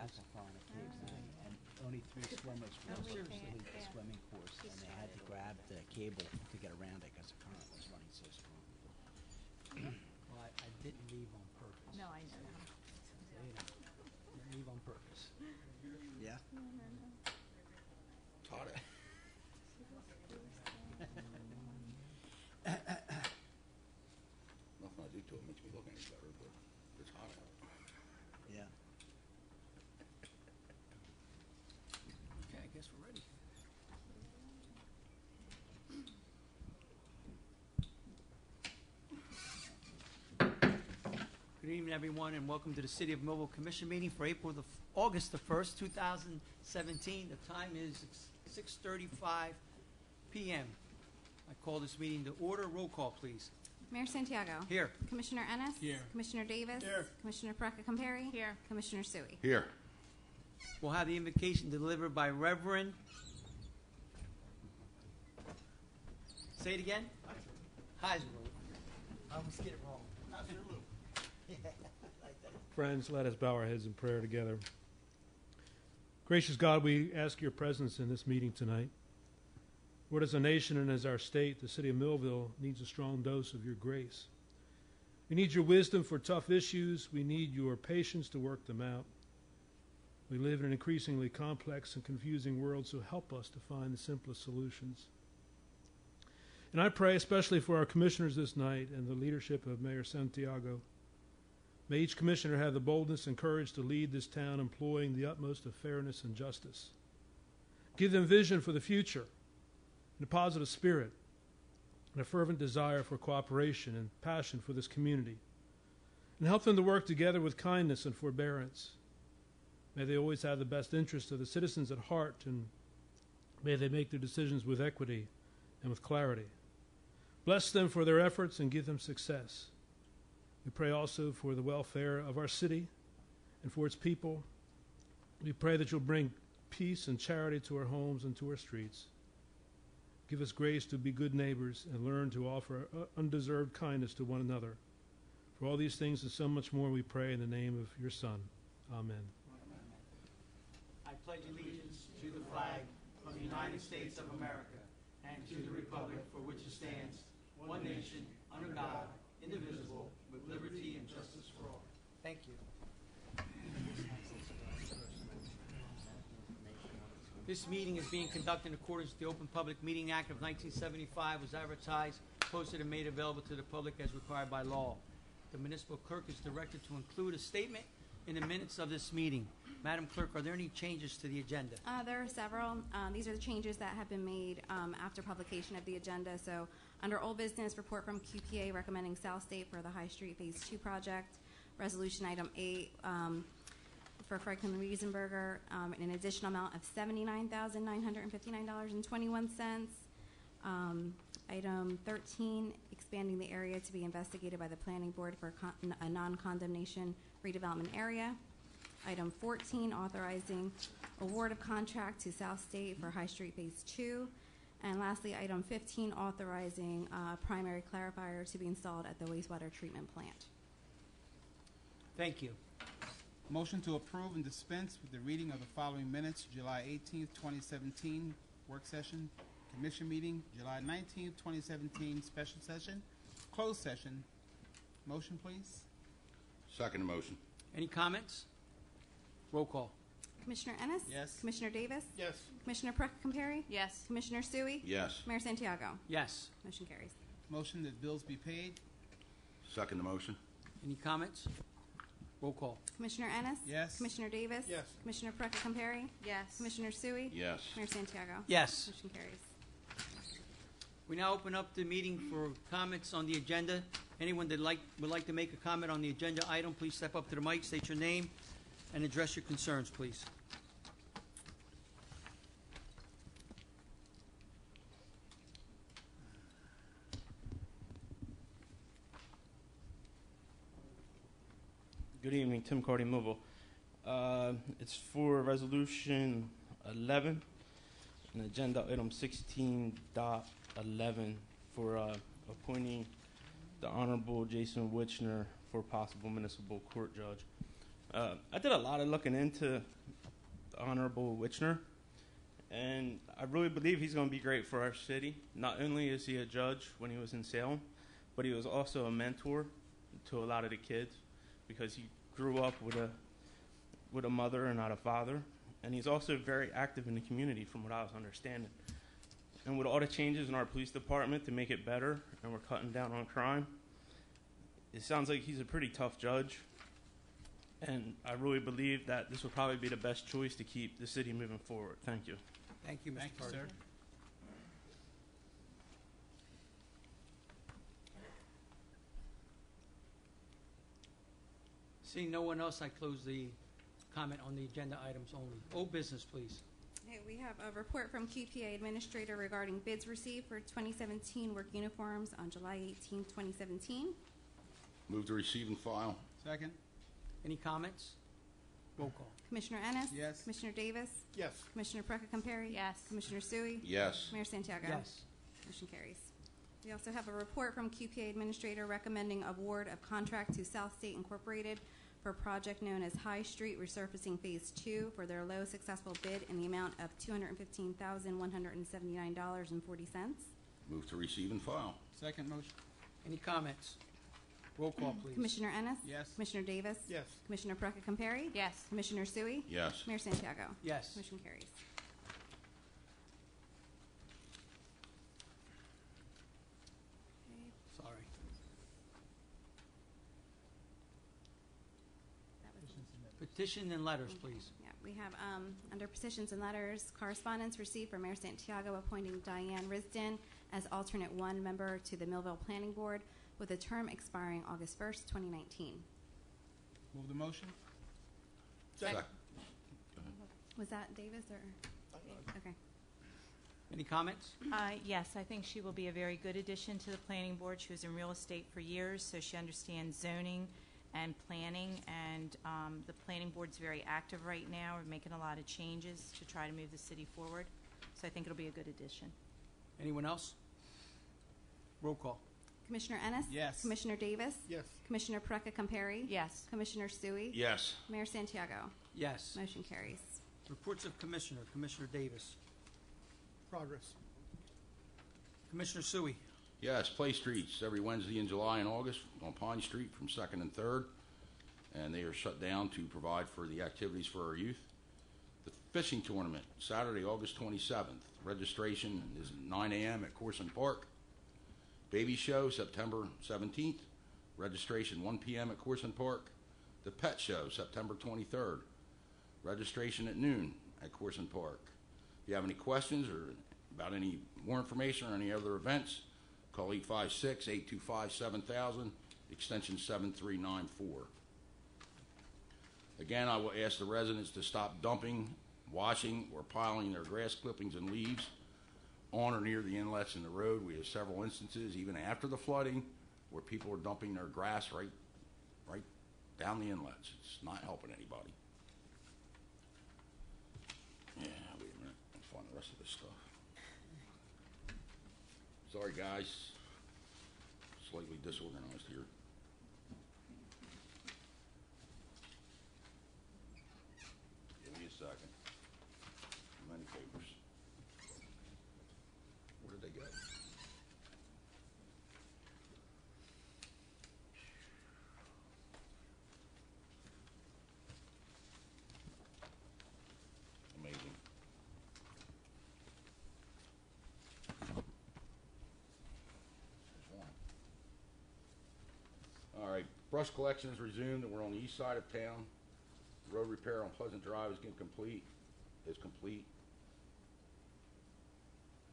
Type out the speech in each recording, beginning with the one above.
aquathon at Cape May, and only 3 swimmers were able to complete the swimming course, and they had to grab the cable to get around it because the current was running so strong. Well, I didn't leave on purpose. No, I know. So, you know, didn't leave on purpose. Yeah? Taught it. Nothing I do to it makes me look any better, but it's hot out. Yeah. Okay, I guess we're ready. Good evening, everyone, and welcome to the City of Millville Commission meeting for August the 1st, 2017. The time is 6:35 p.m. I call this meeting to order. Roll call, please. Mayor Santiago. Here. Commissioner Ennis. Here. Commissioner Davis. Here. Commissioner Perecca-Compare. Here. Commissioner Sui. Here. We'll have the invocation delivered by Reverend. Say it again. Heisler. I almost get it wrong. Friends, let us bow our heads in prayer together. Gracious God, we ask your presence in this meeting tonight. Lord, as a nation and as our state, the city of Millville needs a strong dose of your grace. We need your wisdom for tough issues. We need your patience to work them out. We live in an increasingly complex and confusing world, so help us to find the simplest solutions. And I pray especially for our commissioners this night and the leadership of Mayor Santiago. May each commissioner have the boldness and courage to lead this town employing the utmost of fairness and justice. Give them vision for the future and a positive spirit and a fervent desire for cooperation and passion for this community. And help them to work together with kindness and forbearance. May they always have the best interests of the citizens at heart, and may they make their decisions with equity and with clarity. Bless them for their efforts and give them success. We pray also for the welfare of our city and for its people. We pray that you'll bring peace and charity to our homes and to our streets. Give us grace to be good neighbors and learn to offer undeserved kindness to one another. For all these things and so much more we pray in the name of your Son. Amen. I pledge allegiance to the flag of the United States of America and to the republic for which it stands, one nation, under God, indivisible, with liberty and justice for all. Thank you. This meeting is being conducted in accordance with the Open Public Meeting Act of 1975, was advertised, posted, and made available to the public as required by law. The municipal clerk is directed to include a statement in the minutes of this meeting. Madam Clerk, are there any changes to the agenda? There are several. These are the changes that have been made after publication of the agenda. So under old business, report from QPA recommending South State for the High Street Phase 2 project. Resolution item 8 for Franklin Riesenberger, an additional amount of $79,959.21. Item 13, expanding the area to be investigated by the Planning Board for a non-condemnation redevelopment area. Item 14, authorizing award of contract to South State for High Street Phase 2. And lastly, item 15, authorizing primary clarifier to be installed at the wastewater treatment plant. Thank you. Motion to approve and dispense with the reading of the following minutes: July 18th, 2017, work session, commission meeting, July 19th, 2017, special session, closed session. Motion, please. Second motion. Any comments? Roll call. Commissioner Ennis? Yes. Commissioner Davis? Yes. Commissioner Perecca-Compare? Yes. Commissioner Sui? Yes. Mayor Santiago? Yes. Motion carries. Motion that bills be paid. Second motion. Any comments? Roll call. Commissioner Ennis? Yes. Commissioner Davis? Yes. Commissioner Perecca-Compare? Yes. Commissioner Sui? Yes. Mayor Santiago? Yes. Motion carries. We now open up the meeting for comments on the agenda. Anyone that would like to make a comment on the agenda item, please step up to the mic, state your name, and address your concerns, please. Good evening, Tim Carty, Millville. It's for Resolution 11 and Agenda Item 16.11 for appointing the Honorable Jason Wichner for possible municipal court judge. I did a lot of looking into the Honorable Witchner, and I really believe he's going to be great for our city. Not only is he a judge when he was in Salem, but he was also a mentor to a lot of the kids because he grew up with a mother and not a father. And he's also very active in the community from what I was understanding. And with all the changes in our police department to make it better, and we're cutting down on crime, it sounds like he's a pretty tough judge. And I really believe that this would probably be the best choice to keep the city moving forward. Thank you. Thank you, Mr. Thank you, Carter. sir. Seeing no one else, I close the comment on the agenda items only. Old business, please. Okay, we have a report from QPA Administrator regarding bids received for 2017 work uniforms on July 18, 2017. Move to receive and file. Second. Any comments? Roll call. Commissioner Ennis? Yes. Commissioner Davis? Yes. Commissioner Perka-Compary? Yes. Commissioner Sui? Yes. Mayor Santiago? Yes. Motion carries. We also have a report from QPA Administrator recommending award of contract to South State Incorporated for a project known as High Street Resurfacing Phase 2 for their low successful bid in the amount of $215,179.40. Move to receive and file. Second motion. Any comments? Roll call, please. Commissioner Ennis? Yes. Commissioner Davis? Yes. Commissioner Perka-Compary? Yes. Commissioner Sui? Yes. Mayor Santiago? Yes. Motion carries. Sorry. That was Petition and letters, please. Yeah, we have, under petitions and letters, correspondence received from Mayor Santiago appointing Diane Risden as alternate one member to the Millville Planning Board with a term expiring August 1st, 2019. Move the motion. Second. Was that Davis or? Okay. Any comments? Yes, I think she will be a very good addition to the planning board. She was in real estate for years, so she understands zoning and planning, and the planning board's very active right now. We're making a lot of changes to try to move the city forward, so I think it'll be a good addition. Anyone else? Roll call. Commissioner Ennis? Yes. Commissioner Davis? Yes. Commissioner Perka-Compary? Yes. Commissioner Sui? Yes. Mayor Santiago? Yes. Motion carries. Reports of Commissioner. Commissioner Davis. Progress. Commissioner Sui. Yes, play streets every Wednesday in July and August on Pine Street from 2nd and 3rd. And they are shut down to provide for the activities for our youth. The fishing tournament, Saturday, August 27th. Registration is 9 a.m. at Corson Park. Baby show, September 17th. Registration 1 p.m. at Corson Park. The pet show, September 23rd. Registration at noon at Corson Park. If you have any questions or about any more information or any other events, call 856-825-7000, extension 7394. Again, I will ask the residents to stop dumping, washing, or piling their grass clippings and leaves on or near the inlets in the road. We have several instances, even after the flooding, where people are dumping their grass right down the inlets. It's not helping anybody. Yeah, wait a minute. I'll find the rest of this stuff. Sorry, guys. Slightly disorganized here. Give me a second. Many papers. Where did they go? Amazing. There's one. All right, brush collection is resumed, and we're on the east side of town. Road repair on Pleasant Drive is complete.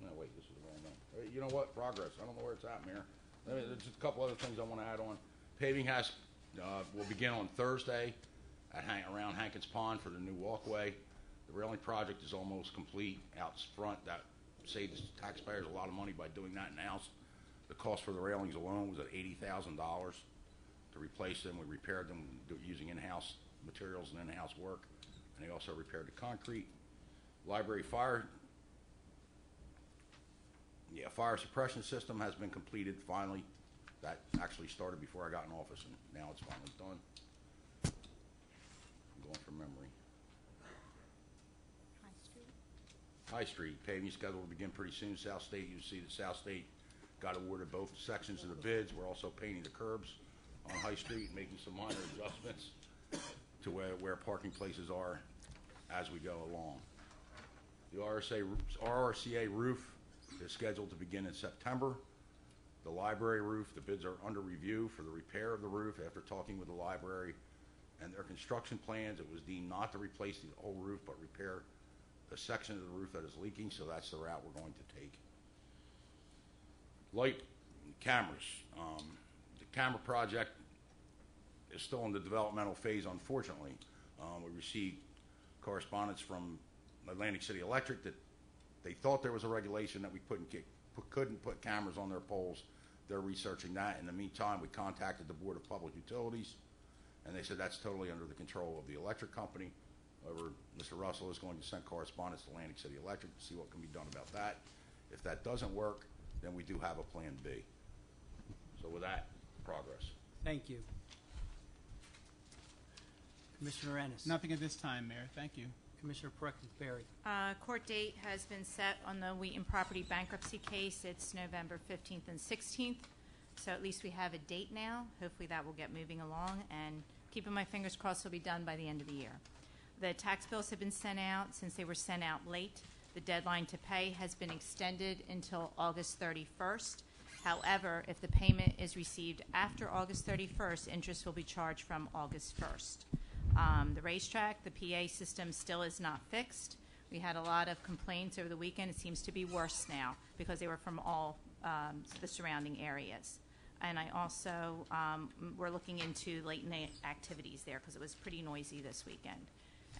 No, wait, this is the wrong one. You know what? Progress. I don't know where it's at, Mayor. There's just a couple other things I want to add on. Paving will begin on Thursday around Hankins Pond for the new walkway. The railing project is almost complete out front. That saves taxpayers a lot of money by doing that in-house. The cost for the railings alone was at $80,000 to replace them. We repaired them using in-house materials and in-house work, and they also repaired the concrete. Library fire suppression system has been completed finally. That actually started before I got in office, and now it's finally done. High Street. Paving schedule will begin pretty soon. South State, you see that South State got awarded both sections of the bids. We're also painting the curbs on High Street, making some minor adjustments to where parking places are as we go along. The RRCA roof is scheduled to begin in September. The library roof, the bids are under review for the repair of the roof. After talking with the library and their construction plans, it was deemed not to replace the whole roof, but repair the section of the roof that is leaking, so that's the route we're going to take. Light cameras. The camera project is still in the developmental phase, unfortunately. We received correspondence from Atlantic City Electric that they thought there was a regulation that we couldn't put cameras on their poles. They're researching that. In the meantime, we contacted the Board of Public Utilities, and they said that's totally under the control of the electric company. However, Mr. Russell is going to send correspondence to Atlantic City Electric to see what can be done about that. If that doesn't work, then we do have a plan B. So with that, progress. Thank you. Commissioner Ennis. Nothing at this time, Mayor. Thank you. Commissioner Perkins-Berry. Court date has been set on the Wheaton property bankruptcy case. It's November 15th and 16th. So at least we have a date now. Hopefully that will get moving along, and keeping my fingers crossed it'll be done by the end of the year. The tax bills have been sent out. Since they were sent out late, the deadline to pay has been extended until August 31st. However, if the payment is received after August 31st, interest will be charged from August 1st. The racetrack, the PA system still is not fixed. We had a lot of complaints over the weekend. It seems to be worse now because they were from all the surrounding areas. And I also, we're looking into late night activities there because it was pretty noisy this weekend.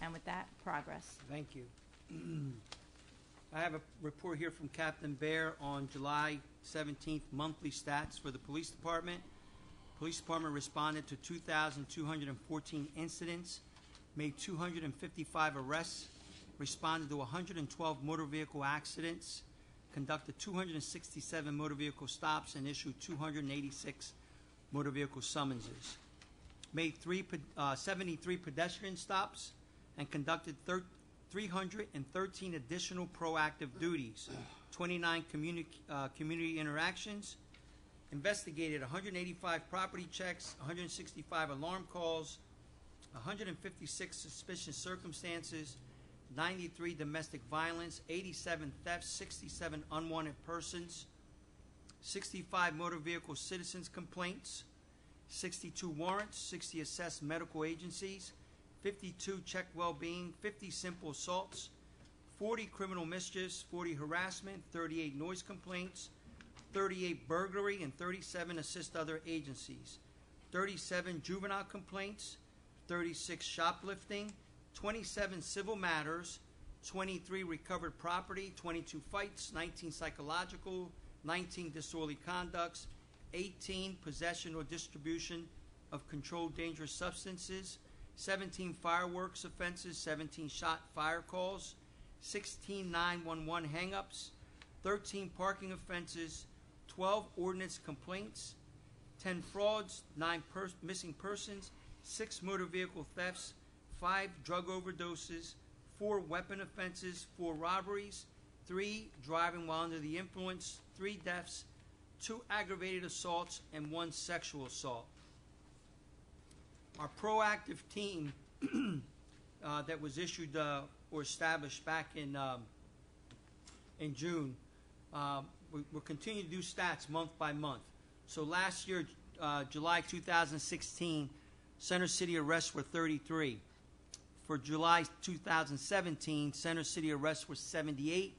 And with that, progress. Thank you. I have a report here from Captain Bear on July 17th monthly stats for the police department. Police department responded to 2,214 incidents, made 255 arrests, responded to 112 motor vehicle accidents, conducted 267 motor vehicle stops, and issued 286 motor vehicle summonses. Made 73 pedestrian stops and conducted 313 additional proactive duties, 29 community interactions, investigated 185 property checks, 165 alarm calls, 156 suspicious circumstances, 93 domestic violence, 87 thefts, 67 unwanted persons, 65 motor vehicle citizens complaints, 62 warrants, 60 assessed medical agencies, 52 check well-being, 50 simple assaults, 40 criminal mischiefs, 40 harassment, 38 noise complaints, 38 burglary, and 37 assist other agencies, 37 juvenile complaints, 36 shoplifting, 27 civil matters, 23 recovered property, 22 fights, 19 psychological, 19 disorderly conducts, 18 possession or distribution of controlled dangerous substances, 17 fireworks offenses, 17 shot fire calls, 16 911 hang-ups, 13 parking offenses, 12 ordinance complaints, 10 frauds, 9 missing persons, 6 motor vehicle thefts, 5 drug overdoses, 4 weapon offenses, 4 robberies, 3 driving while under the influence, 3 deaths, 2 aggravated assaults, and 1 sexual assault. Our proactive team that was issued or established back in June, we'll continue to do stats month by month. So last year, July 2016, Center City arrests were 33. For July 2017, Center City arrests were 78,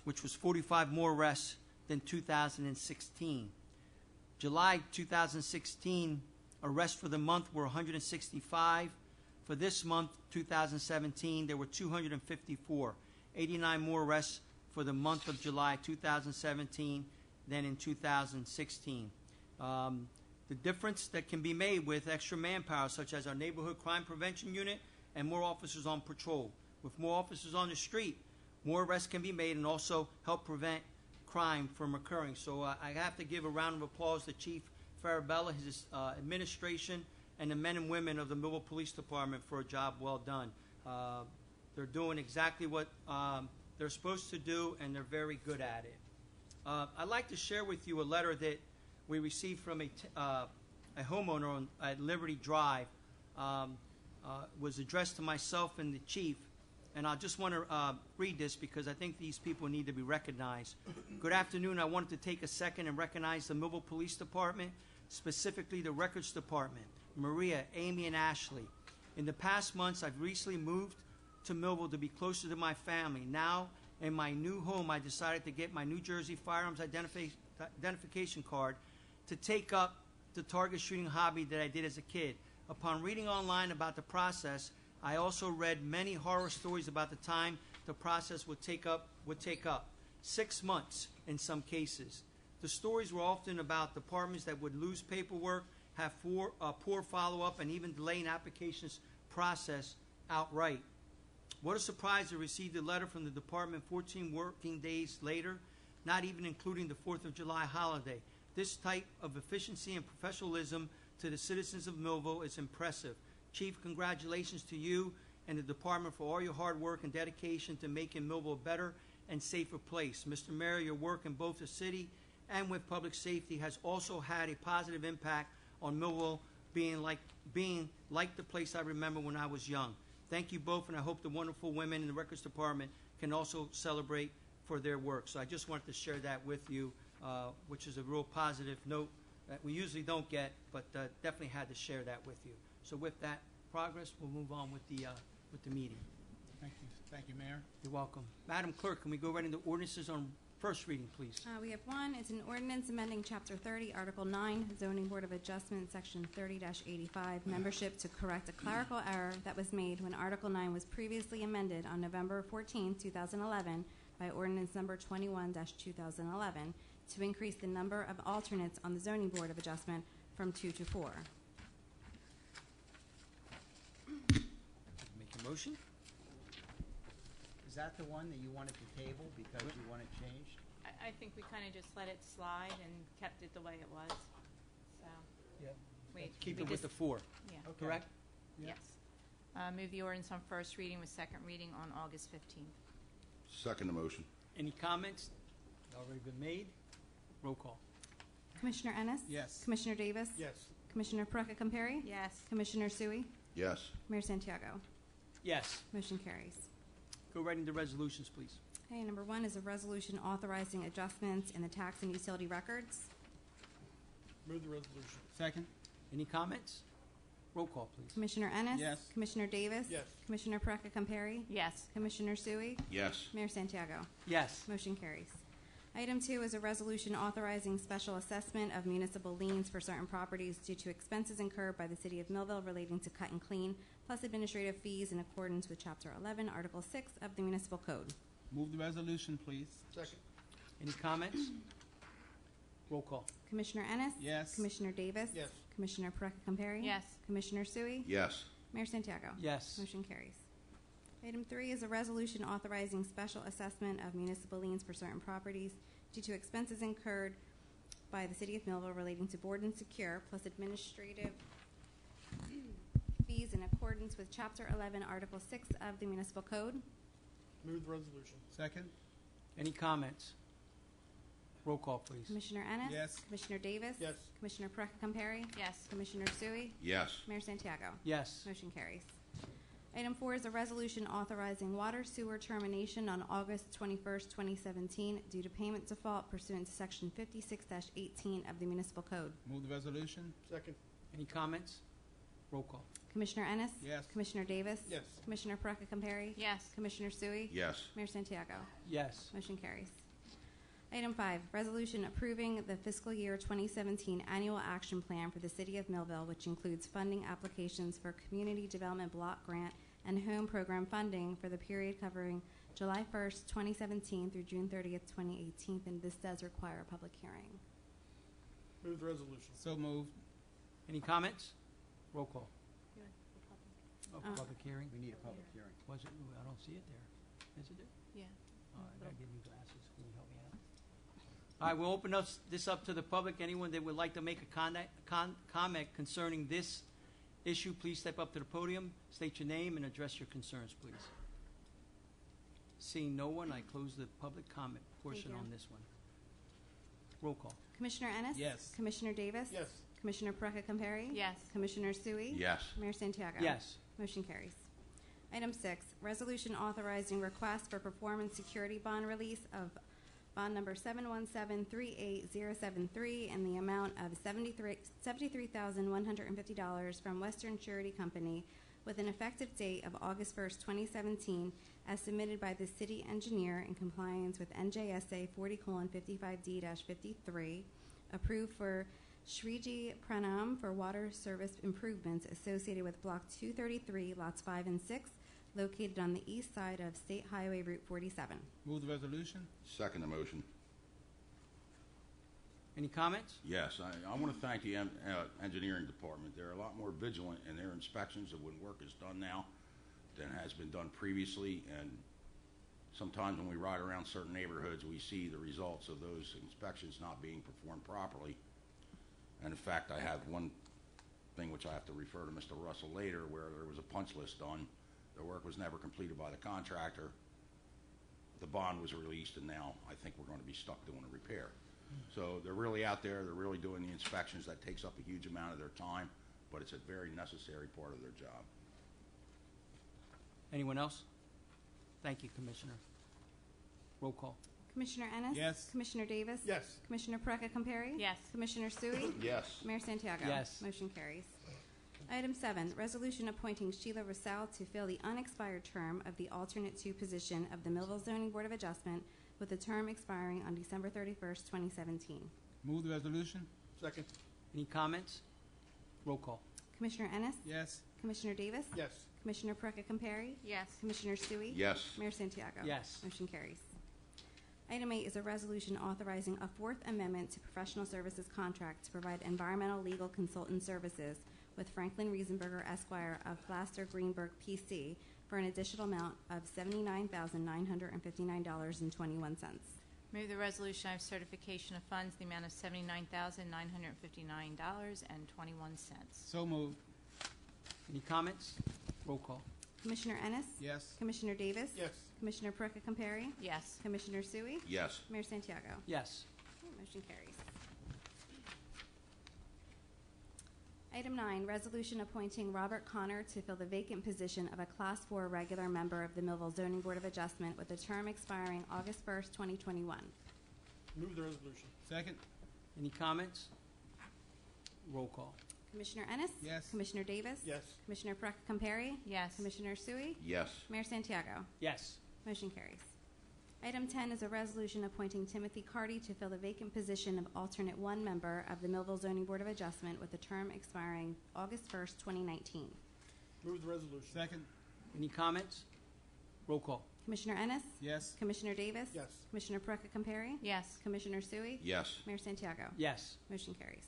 which was 45 more arrests than 2016. July 2016 arrests for the month were 165. For this month, 2017, there were 254, 89 more arrests for the month of July 2017 than in 2016. The difference that can be made with extra manpower, such as our neighborhood crime prevention unit and more officers on patrol. With more officers on the street, more arrests can be made and also help prevent crime from occurring. So I have to give a round of applause to Chief Farabella, his administration, and the men and women of the Millville Police Department for a job well done. They're doing exactly what they're supposed to do, and they're very good at it. I'd like to share with you a letter that we received from a homeowner at Liberty Drive. Was addressed to myself and the chief, and I just want to read this because I think these people need to be recognized. Good afternoon. I wanted to take a second and recognize the Millville Police Department, specifically the Records Department, Maria, Amy, and Ashley. In the past months, I've recently moved to Millville to be closer to my family. Now, in my new home, I decided to get my New Jersey firearms identification card to take up the target shooting hobby that I did as a kid. Upon reading online about the process, I also read many horror stories about the time the process would take up 6 months in some cases. The stories were often about departments that would lose paperwork, have poor follow-up, and even delay an applications process outright. What a surprise to receive the letter from the department 14 working days later, not even including the 4th of July holiday. This type of efficiency and professionalism to the citizens of Millville is impressive. Chief, congratulations to you and the department for all your hard work and dedication to making Millville a better and safer place. Mr. Mayor, your work in both the city and with public safety has also had a positive impact on Millville being like the place I remember when I was young. Thank you both, and I hope the wonderful women in the Records Department can also celebrate for their work. So I just wanted to share that with you, which is a real positive note that we usually don't get, but definitely had to share that with you. So with that progress, we'll move on with the meeting. Thank you, Mayor. You're welcome. Madam Clerk, can we go right into ordinances on first reading, please? We have one. It's an ordinance amending Chapter 30, Article 9, Zoning Board of Adjustment, Section 30-85, membership to correct a clerical error that was made when Article 9 was previously amended on November 14, 2011 by ordinance number 21-2011 to increase the number of alternates on the Zoning Board of Adjustment from 2 to 4. Make a motion? Is that the one that you wanted to table because you want it changed? I think we kind of just let it slide and kept it the way it was, so. Yeah. Keep we it with just- the 4, Yeah, Okay. correct? yes. Move the ordinance on first reading with second reading on August 15th. Second the motion. Any comments? Already been made. Roll call. Commissioner Ennis? Yes. Commissioner Davis? Yes. Commissioner Perecca Compari? Yes. Commissioner Sui? Yes. Mayor Santiago? Yes. Motion carries. Go right into resolutions, please. Okay, number one is a resolution authorizing adjustments in the tax and utility records. Move the resolution. Second. Any comments? Roll call, please. Commissioner Ennis? Yes. Commissioner Davis? Yes. Commissioner Perecca Compari? Yes. Commissioner Sui? Yes. Mayor Santiago? Yes. Motion carries. Item 2 is a resolution authorizing special assessment of municipal liens for certain properties due to expenses incurred by the City of Millville relating to cut and clean, plus administrative fees in accordance with Chapter 11, Article 6 of the Municipal Code. Move the resolution, please. Second. Any comments? Roll call. Commissioner Ennis? Yes. Commissioner Davis? Yes. Commissioner Perecca Compari? Yes. Commissioner Sui? Yes. Mayor Santiago? Yes. Motion carries. Item 3 is a resolution authorizing special assessment of municipal liens for certain properties due to expenses incurred by the City of Millville relating to board and secure, plus administrative fees in accordance with Chapter 11, Article 6 of the Municipal Code. Move the resolution. Second. Any comments? Roll call, please. Commissioner Ennis? Yes. Commissioner Davis? Yes. Commissioner Perecca Compari? Yes. Commissioner Sui? Yes. Mayor Santiago? Yes. Motion carries. Item 4 is a resolution authorizing water sewer termination on August 21st, 2017 due to payment default pursuant to Section 56-18 of the Municipal Code. Move the resolution. Second. Any comments? Roll call. Commissioner Ennis? Yes. Commissioner Davis? Yes. Commissioner Perecca Compari? Yes. Commissioner Sui? Yes. Mayor Santiago? Yes. Motion carries. Item 5, resolution approving the fiscal year 2017 annual action plan for the City of Millville, which includes funding applications for Community Development Block Grant and Home Program funding for the period covering July 1st, 2017 through June 30th, 2018, and this does require a public hearing. Move the resolution. So moved. Any comments? Roll call. Oh, Uh, public hearing? We need a public hearing. Was it? Ooh, I don't see it there. Is it there? Yeah. Oh, I gotta give you glasses. Can you help me out? All right, we'll open this up to the public. Anyone that would like to make a comment concerning this issue, please step up to the podium, state your name, and address your concerns, please. Seeing no one, I close the public comment portion you. on this one. Roll call. Commissioner Ennis? Yes. Commissioner Davis? Yes. Commissioner Perecca Compari? Yes. Commissioner Sui? Yes. Mayor Santiago? Yes. Motion carries. Item 6, resolution authorizing request for performance security bond release of bond number 717-38073 in the amount of $73,150 from Western Surety Company with an effective date of August 1st, 2017, as submitted by the city engineer in compliance with NJSA 40:55D-53, approved for Shriji Pranam for water service improvements associated with Block 233, lots 5 and 6, located on the east side of State Highway Route 47. Move the resolution. Second the motion. Any comments? Yes, I want to thank the engineering department. They're a lot more vigilant in their inspections of when work is done now than has been done previously. And sometimes when we ride around certain neighborhoods, we see the results of those inspections not being performed properly. And in fact, I have one thing which I have to refer to Mr. Russell later, where there was a punch list done. The work was never completed by the contractor. The bond was released, and now I think we're going to be stuck doing a repair. So they're really out there. They're really doing the inspections. That takes up a huge amount of their time, but it's a very necessary part of their job. Anyone else? Thank you, Commissioner. Roll call. Commissioner Ennis? Yes. Commissioner Davis? Yes. Commissioner Perecca Compari? Yes. Commissioner Sui? Yes. Mayor Santiago? Yes. Motion carries. Item 7, resolution appointing Sheila Rosal to fill the unexpired term of the alternate 2 position of the Millville Zoning Board of Adjustment with the term expiring on December 31st, 2017. Move the resolution. Second. Any comments? Roll call. Commissioner Ennis? Yes. Commissioner Davis? Yes. Commissioner Perecca Compari? Yes. Commissioner Sui? Yes. Mayor Santiago? Yes. Motion carries. Item 8 is a resolution authorizing a 4th amendment to professional services contract to provide environmental legal consultant services with Franklin Riesenberger Esquire of Plaster Greenberg PC for an additional amount of $79,959.21. Move the resolution of certification of funds, the amount of $79,959.21. So moved. Any comments? Roll call. Commissioner Ennis? Yes. Commissioner Davis? Yes. Commissioner Perecca Compari? Yes. Commissioner Sui? Yes. Mayor Santiago? Yes. Motion carries. Item 9, resolution appointing Robert Connor to fill the vacant position of a Class 4 regular member of the Millville Zoning Board of Adjustment with a term expiring August 1st, 2021. Move the resolution. Second. Any comments? Roll call. Commissioner Ennis? Yes. Commissioner Davis? Yes. Commissioner Perecca Compari? Yes. Commissioner Sui? Yes. Mayor Santiago? Yes. Motion carries. Item 10 is a resolution appointing Timothy Carty to fill the vacant position of alternate 1 member of the Millville Zoning Board of Adjustment with a term expiring August 1st, 2019. Move the resolution. Second. Any comments? Roll call. Commissioner Ennis? Yes. Commissioner Davis? Yes. Commissioner Perecca Compari? Yes. Commissioner Sui? Yes. Mayor Santiago? Yes. Motion carries.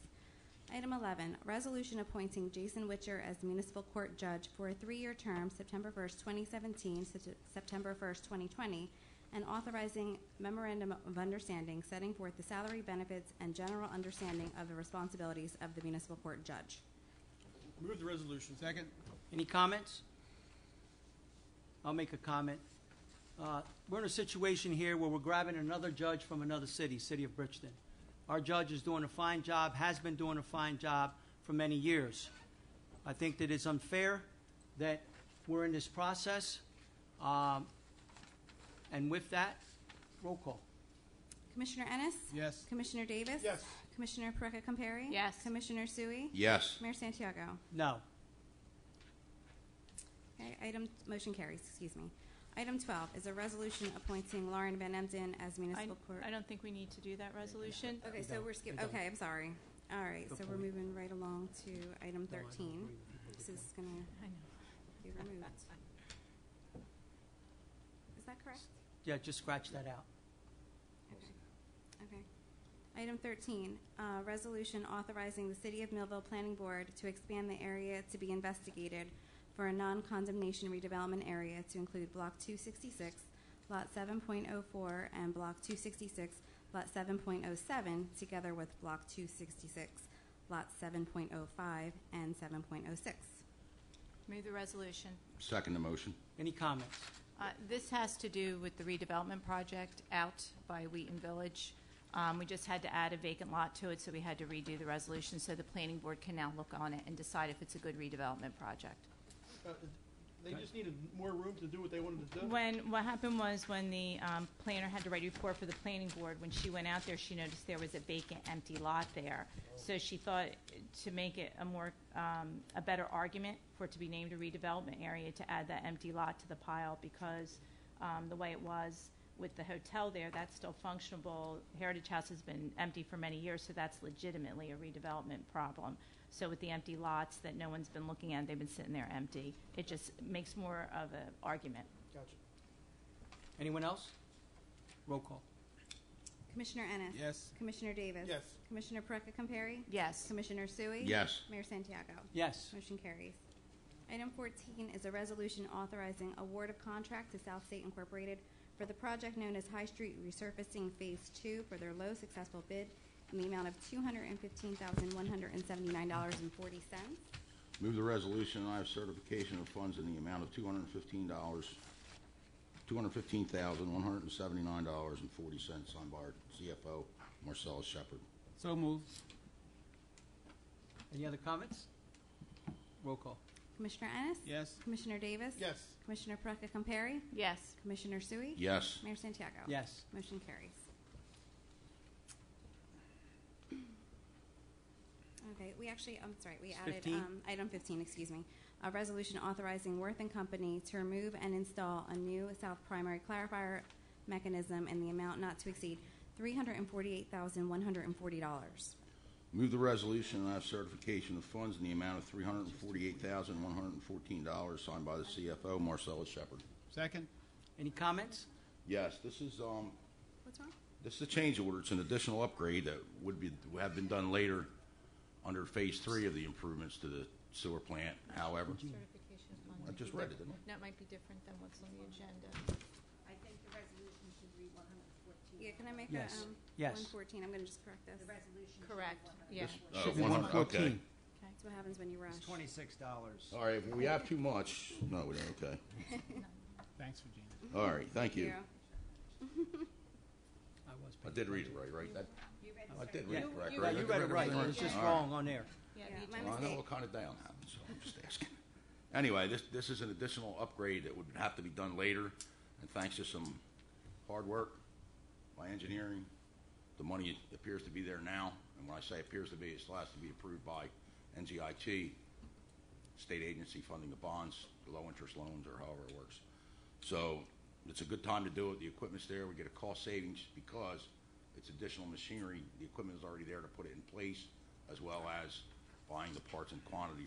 Item 11, resolution appointing Jason Witcher as municipal court judge for a 3-year term, September 1st, 2017 to September 1st, 2020, and authorizing memorandum of understanding setting forth the salary, benefits, and general understanding of the responsibilities of the municipal court judge. Move the resolution. Second. Any comments? I'll make a comment. We're in a situation here where we're grabbing another judge from another city, city of Bridgeton. Our judge is doing a fine job, has been doing a fine job for many years. I think that it's unfair that we're in this process. And with that, roll call. Commissioner Ennis? Yes. Commissioner Davis? Yes. Commissioner Perecca Compari? Yes. Commissioner Sui? Yes. Mayor Santiago? No. Okay, motion carries, excuse me. Item 12 is a resolution appointing Lauren Van Emden as municipal court. I don't think we need to do that resolution. Okay, so we're skipping, We don't. okay, I'm sorry. All right, so we're moving right along to item 13. This is gonna I know. be removed. Is that correct? Yeah, just scratch that out. Okay. Item 13, resolution authorizing the City of Millville Planning Board to expand the area to be investigated for a non-condemnation redevelopment area to include Block 266, Lot 7.04, and Block 266, Lot 7.07, together with Block 266, Lot 7.05, and 7.06. Move the resolution. Second the motion. Any comments? This has to do with the redevelopment project out by Wheaton Village. We just had to add a vacant lot to it, so we had to redo the resolution, so the planning board can now look on it and decide if it's a good redevelopment project. They just needed more room to do what they wanted to do? What happened was when the planner had to write a report for the planning board, when she went out there, she noticed there was a vacant, empty lot there. So she thought to make it a better argument for it to be named a redevelopment area, to add that empty lot to the pile, because the way it was with the hotel there, that's still functionable. Heritage House has been empty for many years, so that's legitimately a redevelopment problem. So with the empty lots that no one's been looking at, they've been sitting there empty. It just makes more of an argument. Gotcha. Anyone else? Roll call. Commissioner Ennis. Yes. Commissioner Davis. Yes. Commissioner Perecca Compari. Yes. Commissioner Sui. Yes. Mayor Santiago. Yes. Motion carries. Item 14 is a resolution authorizing award of contract to South State Incorporated for the project known as High Street Resurfacing Phase 2 for their low successful bid in the amount of $215,179.40. Move the resolution, and I have certification of funds in the amount of $215,179.40, signed by our CFO, Marcellus Shepard. So moved. Any other comments? Roll call. Commissioner Ennis. Yes. Commissioner Davis. Yes. Commissioner Perecca Compari. Yes. Commissioner Sui. Yes. Mayor Santiago. Yes. Motion carries. Okay, we actually, I'm sorry, we added 15? Item 15, excuse me. A resolution authorizing Worth and Company to remove and install a new south primary clarifier mechanism in the amount not to exceed $348,140. Move the resolution, and I have certification of funds in the amount of $348,114, signed by the CFO, Marcellus Shepard. Second. Any comments? Yes, this is What's wrong? this is a change order. It's an additional upgrade that would have been done later under Phase 3 of the improvements to the sewer plant. However, Certification of funds. I just read it, didn't I? That might be different than what's on the agenda. I think the resolution should read 114. Yeah, can I make Yes. a, Yes. 114, I'm going to just correct this. The resolution should Correct. read Yeah. This- Should be 100, 114. okay. That's what happens when you rush. It's $26. All right, if we have too much, no, we don't, okay. Thanks, Regina. All right, thank you. I did read it right? That, I did read Yeah, it correct, yeah, right? you read it right. It was just All wrong on there. Yeah, Yeah, me my too. Well, I know mistake. what kind of down happened, so I'm just asking. Anyway, this is an additional upgrade that would have to be done later, and thanks to some hard work by engineering, the money appears to be there now, and when I say appears to be, it still has to be approved by NGIT, state agency funding the bonds, the low-interest loans, or however it works. So it's a good time to do it. The equipment's there. We get a cost savings because it's additional machinery. The equipment is already there to put it in place, as well as buying the parts and quantity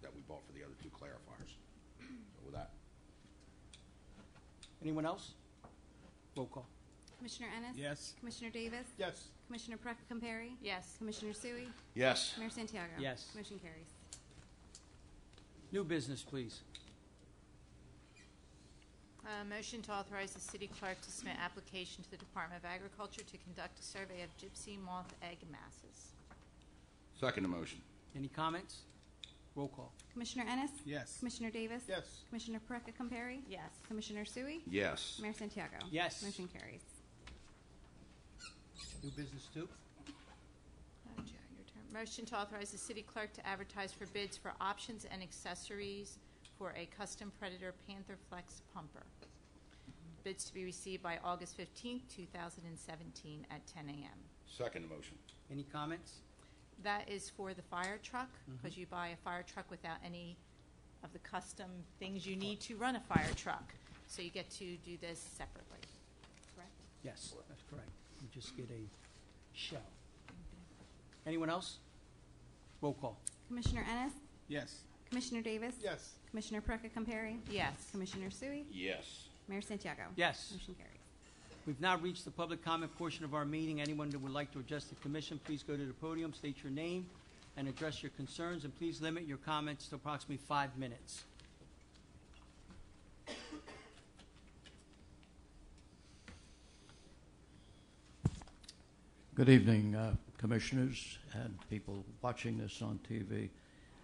that we bought for the other two clarifiers. So with that, Anyone else? Roll call. Commissioner Ennis. Yes. Commissioner Davis. Yes. Commissioner Perecca Compari. Yes. Commissioner Sui. yes. Mayor Santiago. Yes. Motion carries. New business, please. Motion to authorize the city clerk to submit application to the Department of Agriculture to conduct a survey of gypsy moth egg masses. Second motion. Any comments? Roll call. Commissioner Ennis. Yes. Commissioner Davis. Yes. Commissioner Perecca Compari. Yes. Commissioner Sui. Yes. Mayor Santiago. Yes. Motion carries. New business two. Joe, your turn. Motion to authorize the city clerk to advertise for bids for options and accessories for a custom Predator Panther Flex pumper. Bids to be received by August 15th, 2017 at 10 a.m. Second motion. Any comments? That is for the fire truck, because you buy a fire truck without any of the custom things you need to run a fire truck. So you get to do this separately. Correct? Yes, that's correct. You just get a shell. Anyone else? Roll call. Commissioner Ennis. Yes. Commissioner Davis. Yes. Commissioner Perecca Compari. Yes. Commissioner Sui. Yes. Mayor Santiago. Yes. Motion carries. We've now reached the public comment portion of our meeting. Anyone that would like to address the commission, please go to the podium, state your name, and address your concerns, and please limit your comments to approximately 5 minutes. Good evening, commissioners and people watching this on TV.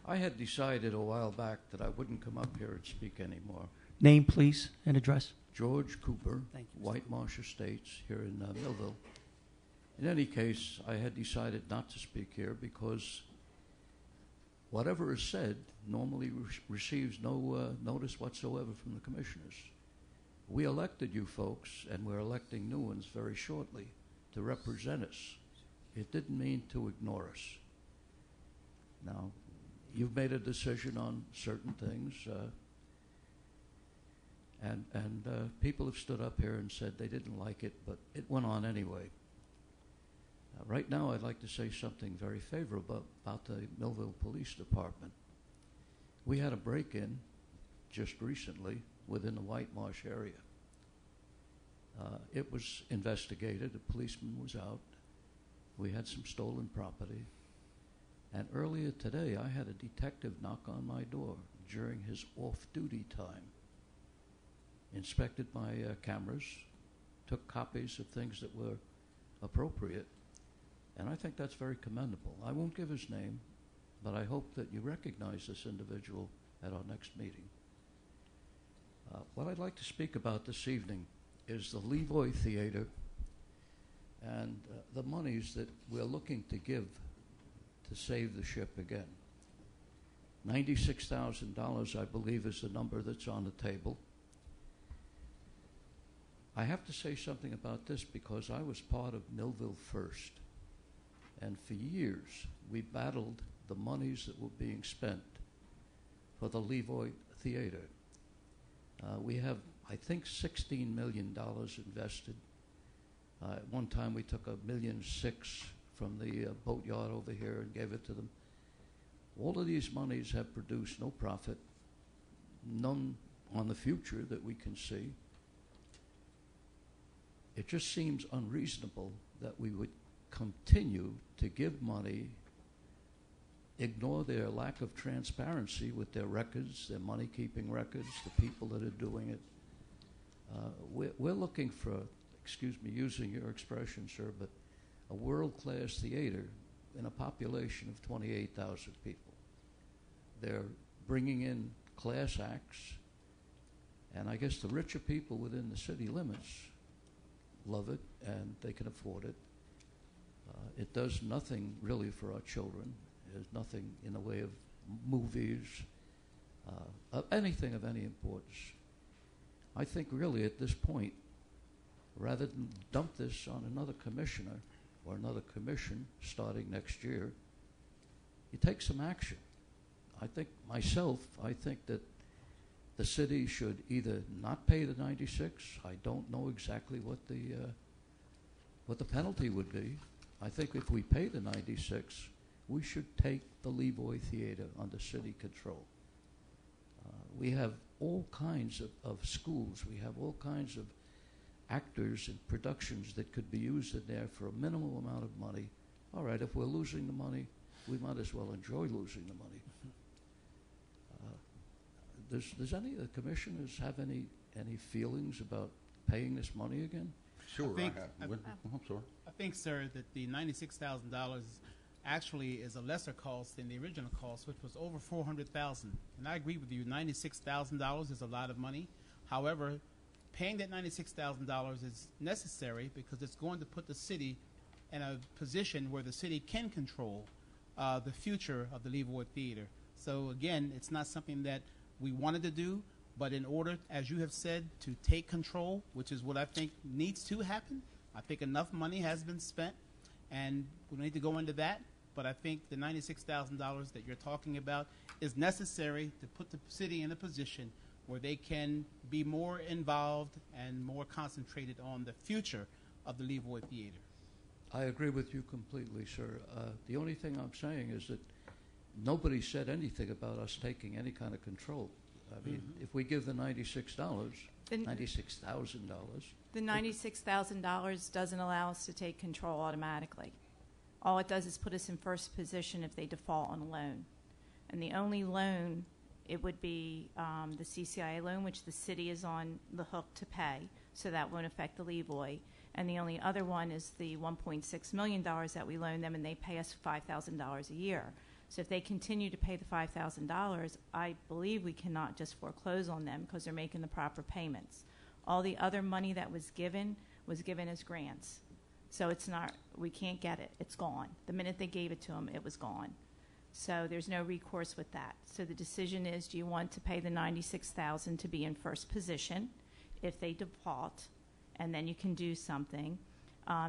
I had decided a while back that I wouldn't come up here and speak anymore. Name, please, and address. George Cooper, Thank you, Mr. White Marsh Estates, here in Millville. In any case, I had decided not to speak here because whatever is said normally receives no notice whatsoever from the commissioners. We elected you folks, and we're electing new ones very shortly to represent us. It didn't mean to ignore us. Now, you've made a decision on certain things, and people have stood up here and said they didn't like it, but it went on anyway. Right now, I'd like to say something very favorable about the Millville Police Department. We had a break-in just recently within the White Marsh area. It was investigated. A policeman was out. We had some stolen property. And earlier today, I had a detective knock on my door during his off-duty time, inspected my cameras, took copies of things that were appropriate, and I think that's very commendable. I won't give his name, but I hope that you recognize this individual at our next meeting. What I'd like to speak about this evening is the Levoy Theater and the monies that we're looking to give to save the ship again. $96,000, I believe, is the number that's on the table. I have to say something about this because I was part of Millville First. And for years, we battled the monies that were being spent for the Levoy Theater. We have, I think, $16 million invested. At one time, we took $1.6 million from the boatyard over here and gave it to them. All of these monies have produced no profit, none on the future that we can see. It just seems unreasonable that we would continue to give money, ignore their lack of transparency with their records, their money-keeping records, the people that are doing it. We're looking for, excuse me using your expression, sir, but a world-class theater in a population of 28,000 people. They're bringing in class acts, and I guess the richer people within the city limits love it, and they can afford it. It does nothing really for our children. There's nothing in the way of movies, anything of any importance. I think really at this point, rather than dump this on another commissioner or another commission starting next year, you take some action. I think that the city should either not pay the 96. I don't know exactly what the penalty would be. I think if we pay the 96, we should take the Levoy Theater under city control. We have all kinds of schools. We have all kinds of actors and productions that could be used in there for a minimal amount of money. All right, if we're losing the money, we might as well enjoy losing the money. Does any of the commissioners have any feelings about paying this money again? Sure, I think- I have. I'm sorry. I think, sir, that the $96,000 actually is a lesser cost than the original cost, which was over $400,000. And I agree with you, $96,000 is a lot of money. However, paying that $96,000 is necessary because it's going to put the city in a position where the city can control the future of the Levoy Theater. So again, it's not something that we wanted to do, but in order, as you have said, to take control, which is what I think needs to happen, I think enough money has been spent, and we need to go into that. But I think the $96,000 that you're talking about is necessary to put the city in a position where they can be more involved and more concentrated on the future of the Levoy Theater. I agree with you completely, sir. The only thing I'm saying is that nobody said anything about us taking any kind of control. I mean, if we give the $96,000, The $96,000 doesn't allow us to take control automatically. All it does is put us in first position if they default on a loan. And the only loan, it would be the CCIA loan, which the city is on the hook to pay, so that won't affect the Levoy. And the only other one is the $1.6 million that we loan them, and they pay us $5,000 a year. So if they continue to pay the $5,000, I believe we cannot just foreclose on them because they're making the proper payments. All the other money that was given as grants. So it's not, we can't get it. It's gone. The minute they gave it to them, it was gone. So there's no recourse with that. So the decision is, do you want to pay the $96,000 to be in first position if they default, and then you can do something.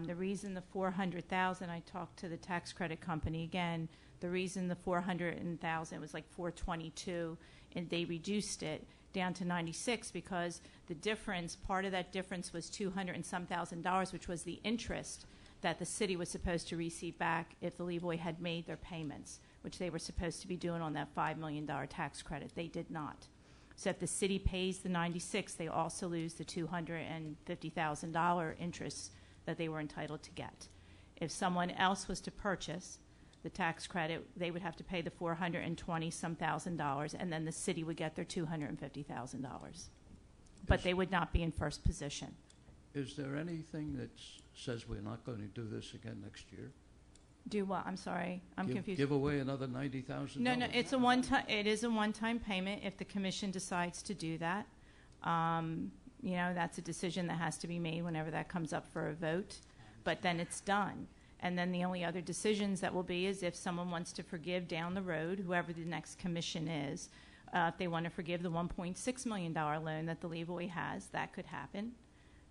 The reason the $400,000, I talked to the tax credit company again. The reason the $400,000 was like $422, and they reduced it down to 96 because the difference, part of that difference was $200 and some thousand, which was the interest that the city was supposed to receive back if the Levoy had made their payments, which they were supposed to be doing on that $5 million tax credit. They did not. So if the city pays the 96, they also lose the $250,000 interest that they were entitled to get. If someone else was to purchase the tax credit, they would have to pay the $420-some thousand, and then the city would get their $250,000. But they would not be in first position. Is there anything that says we're not going to do this again next year? Do what? I'm sorry. I'm confused. Give away another $90,000? No, it's a one-time. It is a one-time payment if the commission decides to do that. You know, that's a decision that has to be made whenever that comes up for a vote. But then it's done. And then the only other decisions that will be is if someone wants to forgive down the road, whoever the next commission is, if they want to forgive the $1.6 million loan that the Levoy has, that could happen.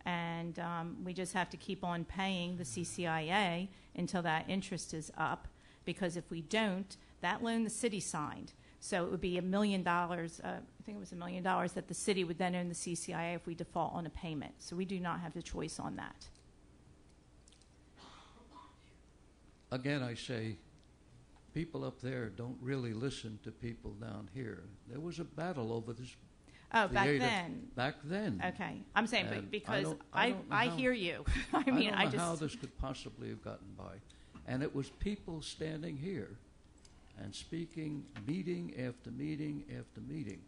And we just have to keep on paying the CCIA until that interest is up, because if we don't, that loan the city signed. So it would be $1 million, I think it was $1 million that the city would then own the CCIA if we default on a payment. So we do not have the choice on that. Again, I say, people up there don't really listen to people down here. There was a battle over this. Oh, back then. Back then. Okay. I'm saying And because I don't know I how- hear you. I mean, I don't know just. how this could possibly have gotten by. And it was people standing here and speaking meeting after meeting after meeting,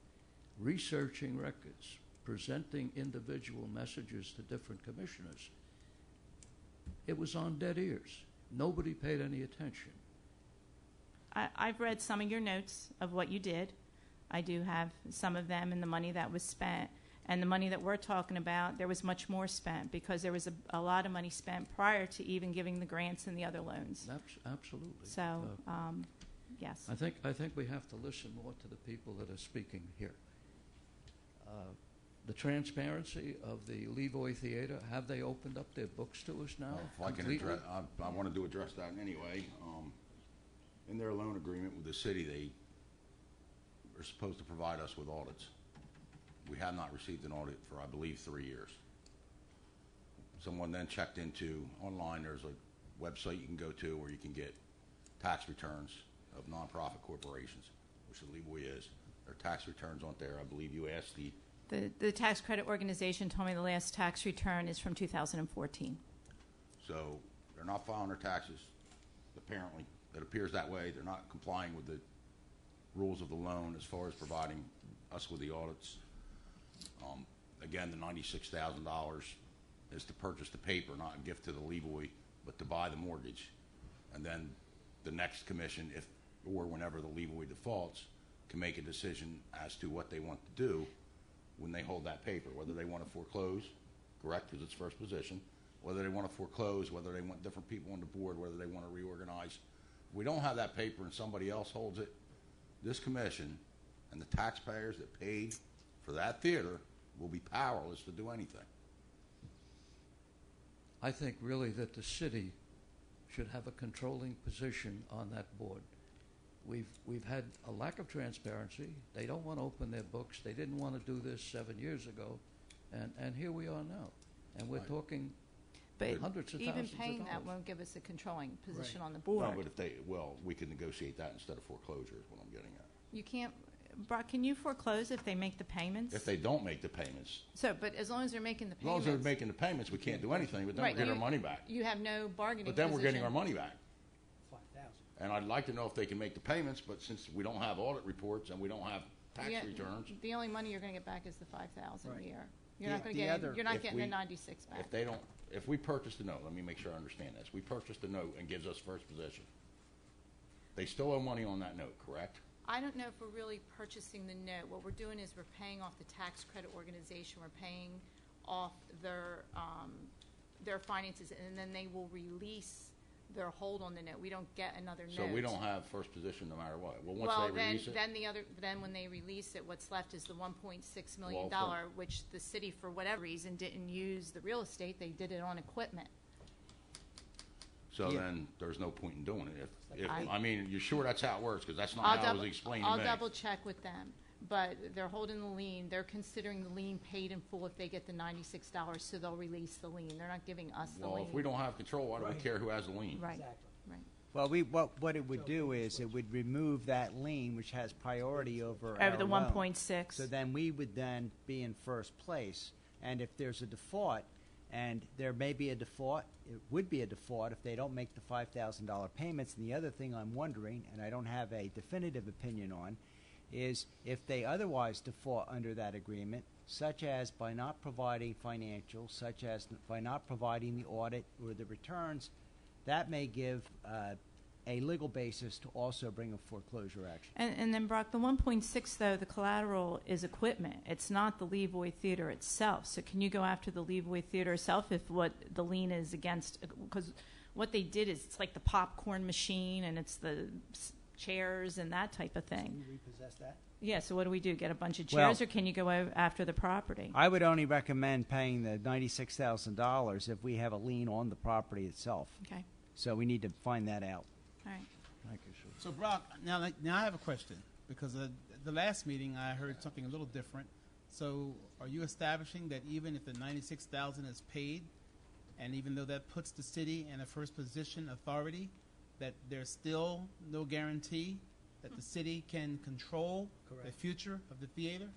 researching records, presenting individual messages to different commissioners. It was on dead ears. Nobody paid any attention. I've read some of your notes of what you did. I do have some of them and the money that was spent. And the money that we're talking about, there was much more spent because there was a lot of money spent prior to even giving the grants and the other loans. Absolutely. So, yes. I think we have to listen more to the people that are speaking here. The transparency of the Levoy Theater, have they opened up their books to us now? If I can completely? address, I wanted to address that anyway. In their loan agreement with the city, they are supposed to provide us with audits. We have not received an audit for, I believe, 3 years. Someone then checked into online. There's a website you can go to where you can get tax returns of nonprofit corporations, which the Levoy is. Their tax returns aren't there. I believe you asked The tax credit organization told me the last tax return is from 2014. So they're not filing their taxes. Apparently, it appears that way. They're not complying with the rules of the loan as far as providing us with the audits. Again, the $96,000 is to purchase the paper, not a gift to the Levoy, but to buy the mortgage. And then the next commission, if or whenever the Levoy defaults, can make a decision as to what they want to do when they hold that paper, whether they want to foreclose, correct, because it's first position, whether they want to foreclose, whether they want different people on the board, whether they want to reorganize. If we don't have that paper and somebody else holds it, this commission and the taxpayers that paid for that theater will be powerless to do anything. I think really that the city should have a controlling position on that board. We've had a lack of transparency. They don't want to open their books. They didn't want to do this 7 years ago, and here we are now. And we're Right. talking But hundreds of even thousands of paying that dollars. won't give us a controlling position Right. on the board. No, but if they, well, we can negotiate that instead of foreclosure is what I'm getting at. You can't, Brock, can you foreclose if they make the payments? If they don't make the payments, So, but as long as they're making the as long as payments. they're making the payments, we can't do anything, but then Right, we're getting our you- money back. You have no bargaining But then we're getting our position. money back. 5,000. And I'd like to know if they can make the payments, but since we don't have audit reports and we don't have tax Yeah, returns, The only money you're gonna get back is the 5,000 a Right. year. You're The- not gonna the get, other- you're not if getting we- the 96 back. if they don't, if we purchase the note, let me make sure I understand this. We purchase the note and gives us first position. They still owe money on that note, correct? I don't know if we're really purchasing the note. What we're doing is we're paying off the tax credit organization. We're paying off their finances, and then they will release their hold on the note. We don't get another note. So we don't have first position no matter what. Well, once Well, they release it, then when they release it, what's left is the $1.6 million, Well, which the city, for whatever reason, didn't use the real estate. They did it on equipment. so Yeah. then there's no point in doing it. If I- I mean, you're sure that's how it works? Because that's not how it was explained to I'll me. double check with them, but they're holding the lien. They're considering the lien paid in full if they get the $96, so they'll release the lien. They're not giving us the Well, lien. if we don't have control, why do we care who has the lien? Right, Exactly. right. Well, what it would do is it would remove that lien, which has priority over Over our the loan. 1.6. So then we would then be in first place. And if there's a default, and there may be a default, it would be a default if they don't make the $5,000 payments. And the other thing I'm wondering, and I don't have a definitive opinion on, is if they otherwise default under that agreement, such as by not providing financials, such as by not providing the audit or the returns, that may give a legal basis to also bring a foreclosure action. And then, Brock, the 1.6, though, the collateral is equipment. It's not the Levoy Theater itself. So can you go after the Levoy Theater itself if what the lien is against? Because what they did is it's like the popcorn machine and it's the chairs and that type of thing. Can you repossess that? Yeah, so what do we do? Get a bunch of chairs, Well, or can you go after the property? I would only recommend paying the $96,000 if we have a lien on the property itself. Okay, So we need to find that out. all right. Thank you, sir. So Brock, now I have a question, because the last meeting I heard something a little different. So are you establishing that even if the $96,000 is paid, and even though that puts the city in a first position authority, that there's still no guarantee that the city can control the Correct. future of the theater?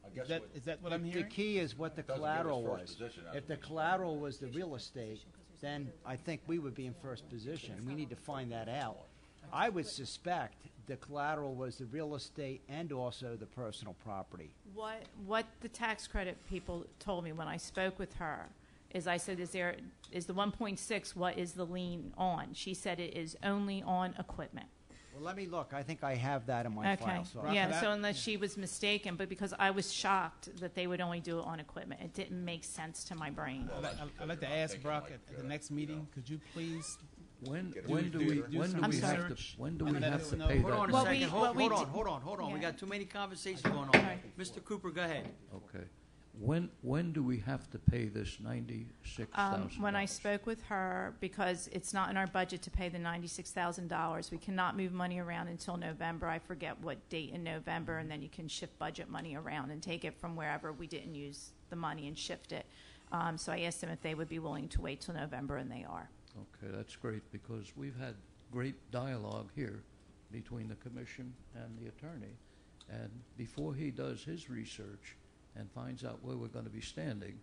I guess Is that what I'm The hearing? key is what the Doesn't give us collateral first was. position, that's If the what we- collateral was the real estate, then I think we would be in first position. We need to find that out. I would suspect the collateral was the real estate and also the personal property. What the tax credit people told me when I spoke with her is, I said, is the 1.6, what is the lien on? She said it is only on equipment. Well, let me look. I think I have that in my Okay, file. So Brock, yeah, that- so unless she was mistaken, but because I was shocked that they would only do it on equipment, it didn't make sense to my brain. I'd like to ask Brock at the next meeting, could you please When Get a when new do we theater. do when do some we have research. to when do I'm we gonna have let to you know. pay Hold Hold on that? a Well, second. we- Hold what we on, d- hold on. We Yeah. got too many conversations going on. Sorry. Mr. Cooper, go ahead. Okay. When do we have to pay this $96,000? When I spoke with her, because it's not in our budget to pay the $96,000, we cannot move money around until November. I forget what date in November, and then you can shift budget money around and take it from wherever we didn't use the money and shift it. So I asked them if they would be willing to wait till November, and they are. Okay, that's great, because we've had great dialogue here between the commission and the attorney. And before he does his research and finds out where we're going to be standing,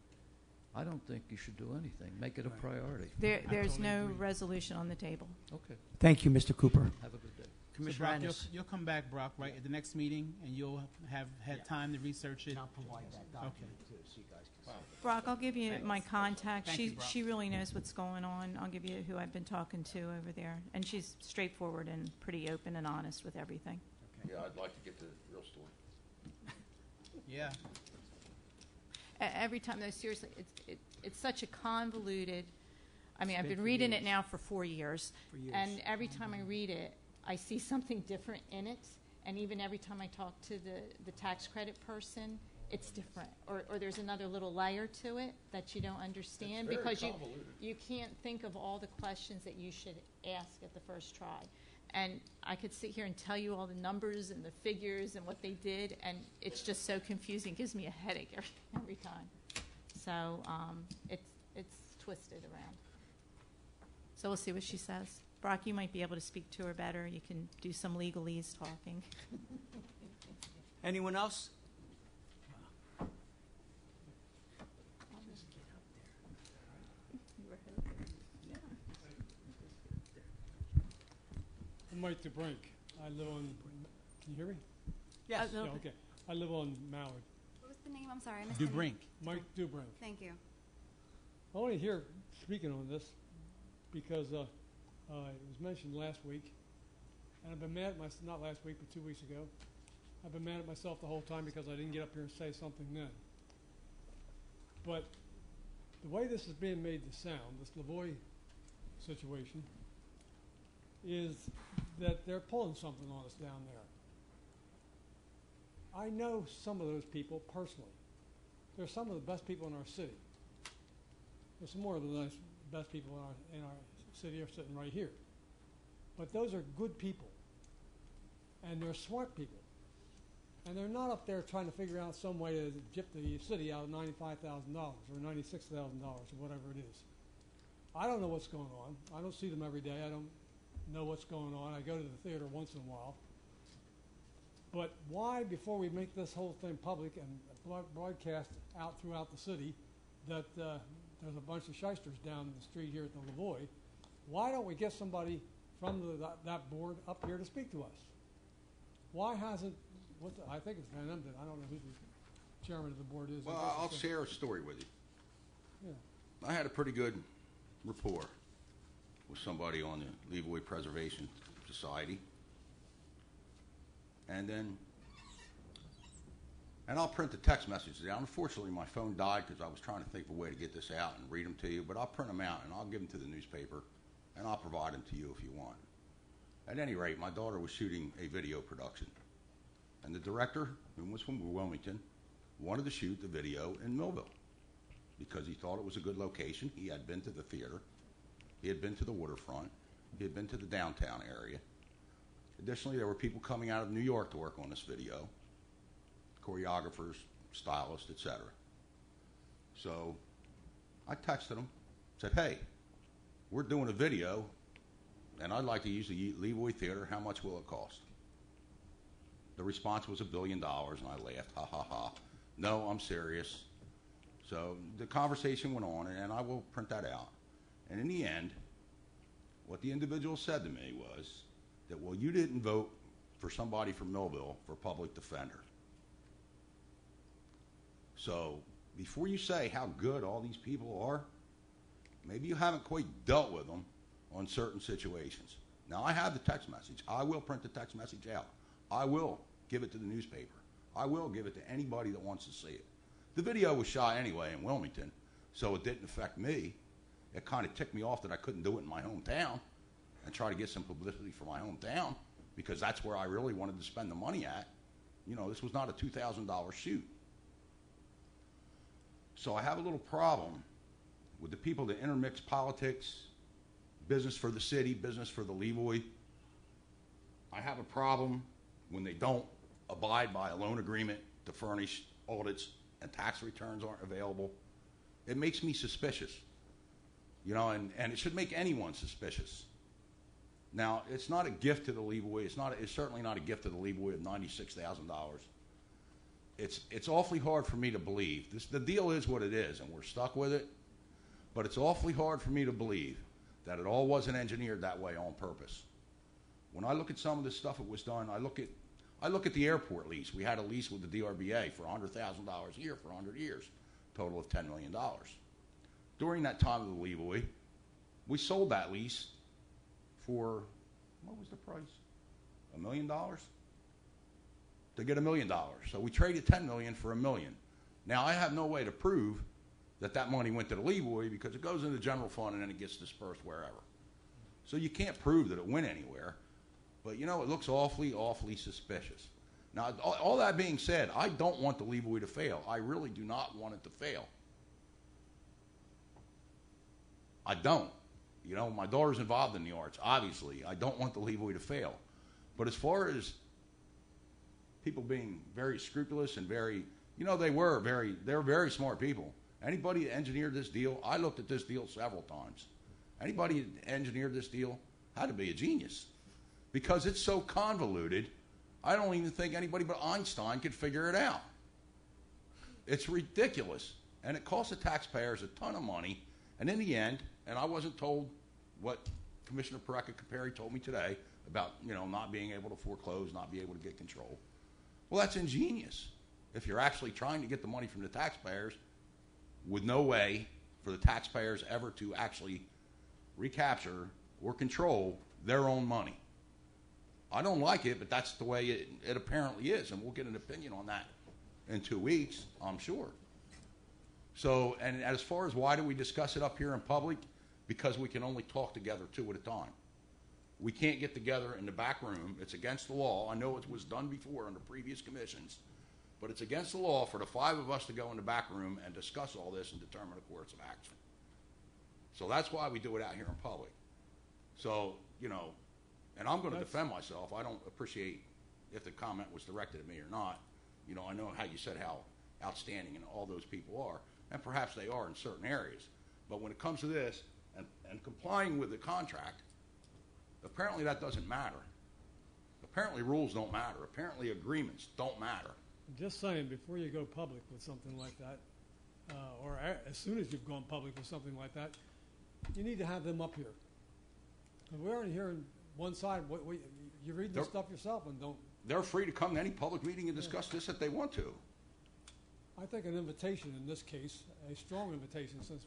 I don't think you should do anything. Make it a priority. There's totally no agree. resolution on the table. Okay, Thank you, Mr. Cooper. have a good day. So Commissioner Brock, Ennis. you'll come back, Brock, right, at the next meeting, and you'll have had time to research it? And I'll provide that document too, so you guys can see it. Brock, I'll give you my contact. Thank you, Brock. She really knows what's going on. I'll give you who I've been talking to over there. And she's straightforward and pretty open and honest with everything. Yeah, I'd like to get the real story. Yeah. Every time, though, seriously, it's such a convoluted, I mean, I've been been for reading it years. now for 4 years. For years. And every time I read it, I see something different in it. And even every time I talk to the tax credit person, it's different. Or there's another little layer to it that you don't understand. It's very Because convoluted. you can't think of all the questions that you should ask at the first try. And I could sit here and tell you all the numbers and the figures and what they did, and it's just so confusing. It gives me a headache every time. So it's twisted around. So we'll see what she says. Brock, you might be able to speak to her better. You can do some legalese talking. Anyone else? I'm Mike DeBrink. I live on, can you hear me? Yes. No. Yeah, okay. I live on Mallard. What was the name? I'm sorry, I missed the name. DuBrink. Mike DeBrink. Thank you. I want to hear, speaking on this, because it was mentioned last week, and I've been mad at myself, not last week, but 2 weeks ago. I've been mad at myself the whole time because I didn't get up here and say something then. But the way this is being made to sound, this Lavoie situation, is that they're pulling something on us down there. I know some of those people personally. They're some of the best people in our city. There's some more of the best people in our city are sitting right here. But those are good people. And they're smart people. And they're not up there trying to figure out some way to gyp the city out of $95,000 or $96,000 or whatever it is. I don't know what's going on. I don't see them every day. I don't know what's going on. I go to the theater once in a while. But why, before we make this whole thing public and broadcast out throughout the city that there's a bunch of shysters down the street here at the Lavoie, why don't we get somebody from that board up here to speak to us? Why hasn't, I think it's Van Emden, I don't know who the chairman of the board is. Well, I'll share a story with you. Yeah. I had a pretty good rapport with somebody on the Lavoie Preservation Society. And I'll print the text messages down. Unfortunately, my phone died because I was trying to think of a way to get this out and read them to you. But I'll print them out and I'll give them to the newspaper and I'll provide them to you if you want. At any rate, my daughter was shooting a video production. And the director, who was from Wilmington, wanted to shoot the video in Millville because he thought it was a good location. He had been to the theater. He had been to the waterfront. He had been to the downtown area. Additionally, there were people coming out of New York to work on this video, choreographers, stylists, etc. So I texted him, said, hey, we're doing a video, and I'd like to use the Lavoie Theater. How much will it cost? The response was $1 billion, and I laughed, ha, ha, ha. No, I'm serious. So the conversation went on, and I will print that out. And in the end, what the individual said to me was that, well, you didn't vote for somebody from Millville for public defender. So before you say how good all these people are, maybe you haven't quite dealt with them on certain situations. Now, I have the text message. I will print the text message out. I will give it to the newspaper. I will give it to anybody that wants to see it. The video was shot anyway in Wilmington, so it didn't affect me. It kind of ticked me off that I couldn't do it in my hometown and try to get some publicity for my hometown because that's where I really wanted to spend the money at. You know, this was not a $2,000 shoot. So I have a little problem with the people that intermix politics, business for the city, business for the Lavoie. I have a problem when they don't abide by a loan agreement to furnish audits and tax returns aren't available. It makes me suspicious, you know, and it should make anyone suspicious. Now, it's not a gift to the Lavoie. It's certainly not a gift to the Lavoie of $96,000. It's awfully hard for me to believe. The deal is what it is, and we're stuck with it. But it's awfully hard for me to believe that it all wasn't engineered that way on purpose. When I look at some of the stuff that was done, I look at the airport lease. We had a lease with the DRBA for $100,000 a year for 100 years, total of $10 million. During that time of the Lavoie, we sold that lease for, what was the price? $1 million? To get $1 million. So we traded $10 million for $1 million. Now, I have no way to prove that that money went to the Lavoie because it goes in the general fund and then it gets dispersed wherever. So you can't prove that it went anywhere. But, you know, it looks awfully, awfully suspicious. Now, all that being said, I don't want the Lavoie to fail. I really do not want it to fail. I don't. You know, my daughter's involved in the arts, obviously. I don't want the Lavoie to fail. But as far as people being very scrupulous and very, you know, they were very smart people. Anybody that engineered this deal, I looked at this deal several times. Anybody that engineered this deal had to be a genius. Because it's so convoluted, I don't even think anybody but Einstein could figure it out. It's ridiculous. And it costs the taxpayers a ton of money. And in the end, and I wasn't told what Commissioner Parecka-Caperi told me today about, you know, not being able to foreclose, not being able to get control. Well, that's ingenious. If you're actually trying to get the money from the taxpayers with no way for the taxpayers ever to actually recapture or control their own money. I don't like it, but that's the way it apparently is, and we'll get an opinion on that in 2 weeks, I'm sure. So, and as far as why do we discuss it up here in public? Because we can only talk together two at a time. We can't get together in the back room. It's against the law. I know it was done before under previous commissions, but it's against the law for the five of us to go in the back room and discuss all this and determine a course of action. So that's why we do it out here in public. So, you know, and I'm going to defend myself. I don't appreciate if the comment was directed at me or not. You know, I know how you said how outstanding and all those people are, and perhaps they are in certain areas. But when it comes to this and complying with the contract, apparently that doesn't matter. Apparently rules don't matter. Apparently agreements don't matter. I'm just saying, before you go public with something like that, or as soon as you've gone public with something like that, you need to have them up here. And we're already hearing one side. You read this stuff yourself and don't. They're free to come to any public meeting and discuss this if they want to. I think an invitation in this case, a strong invitation, since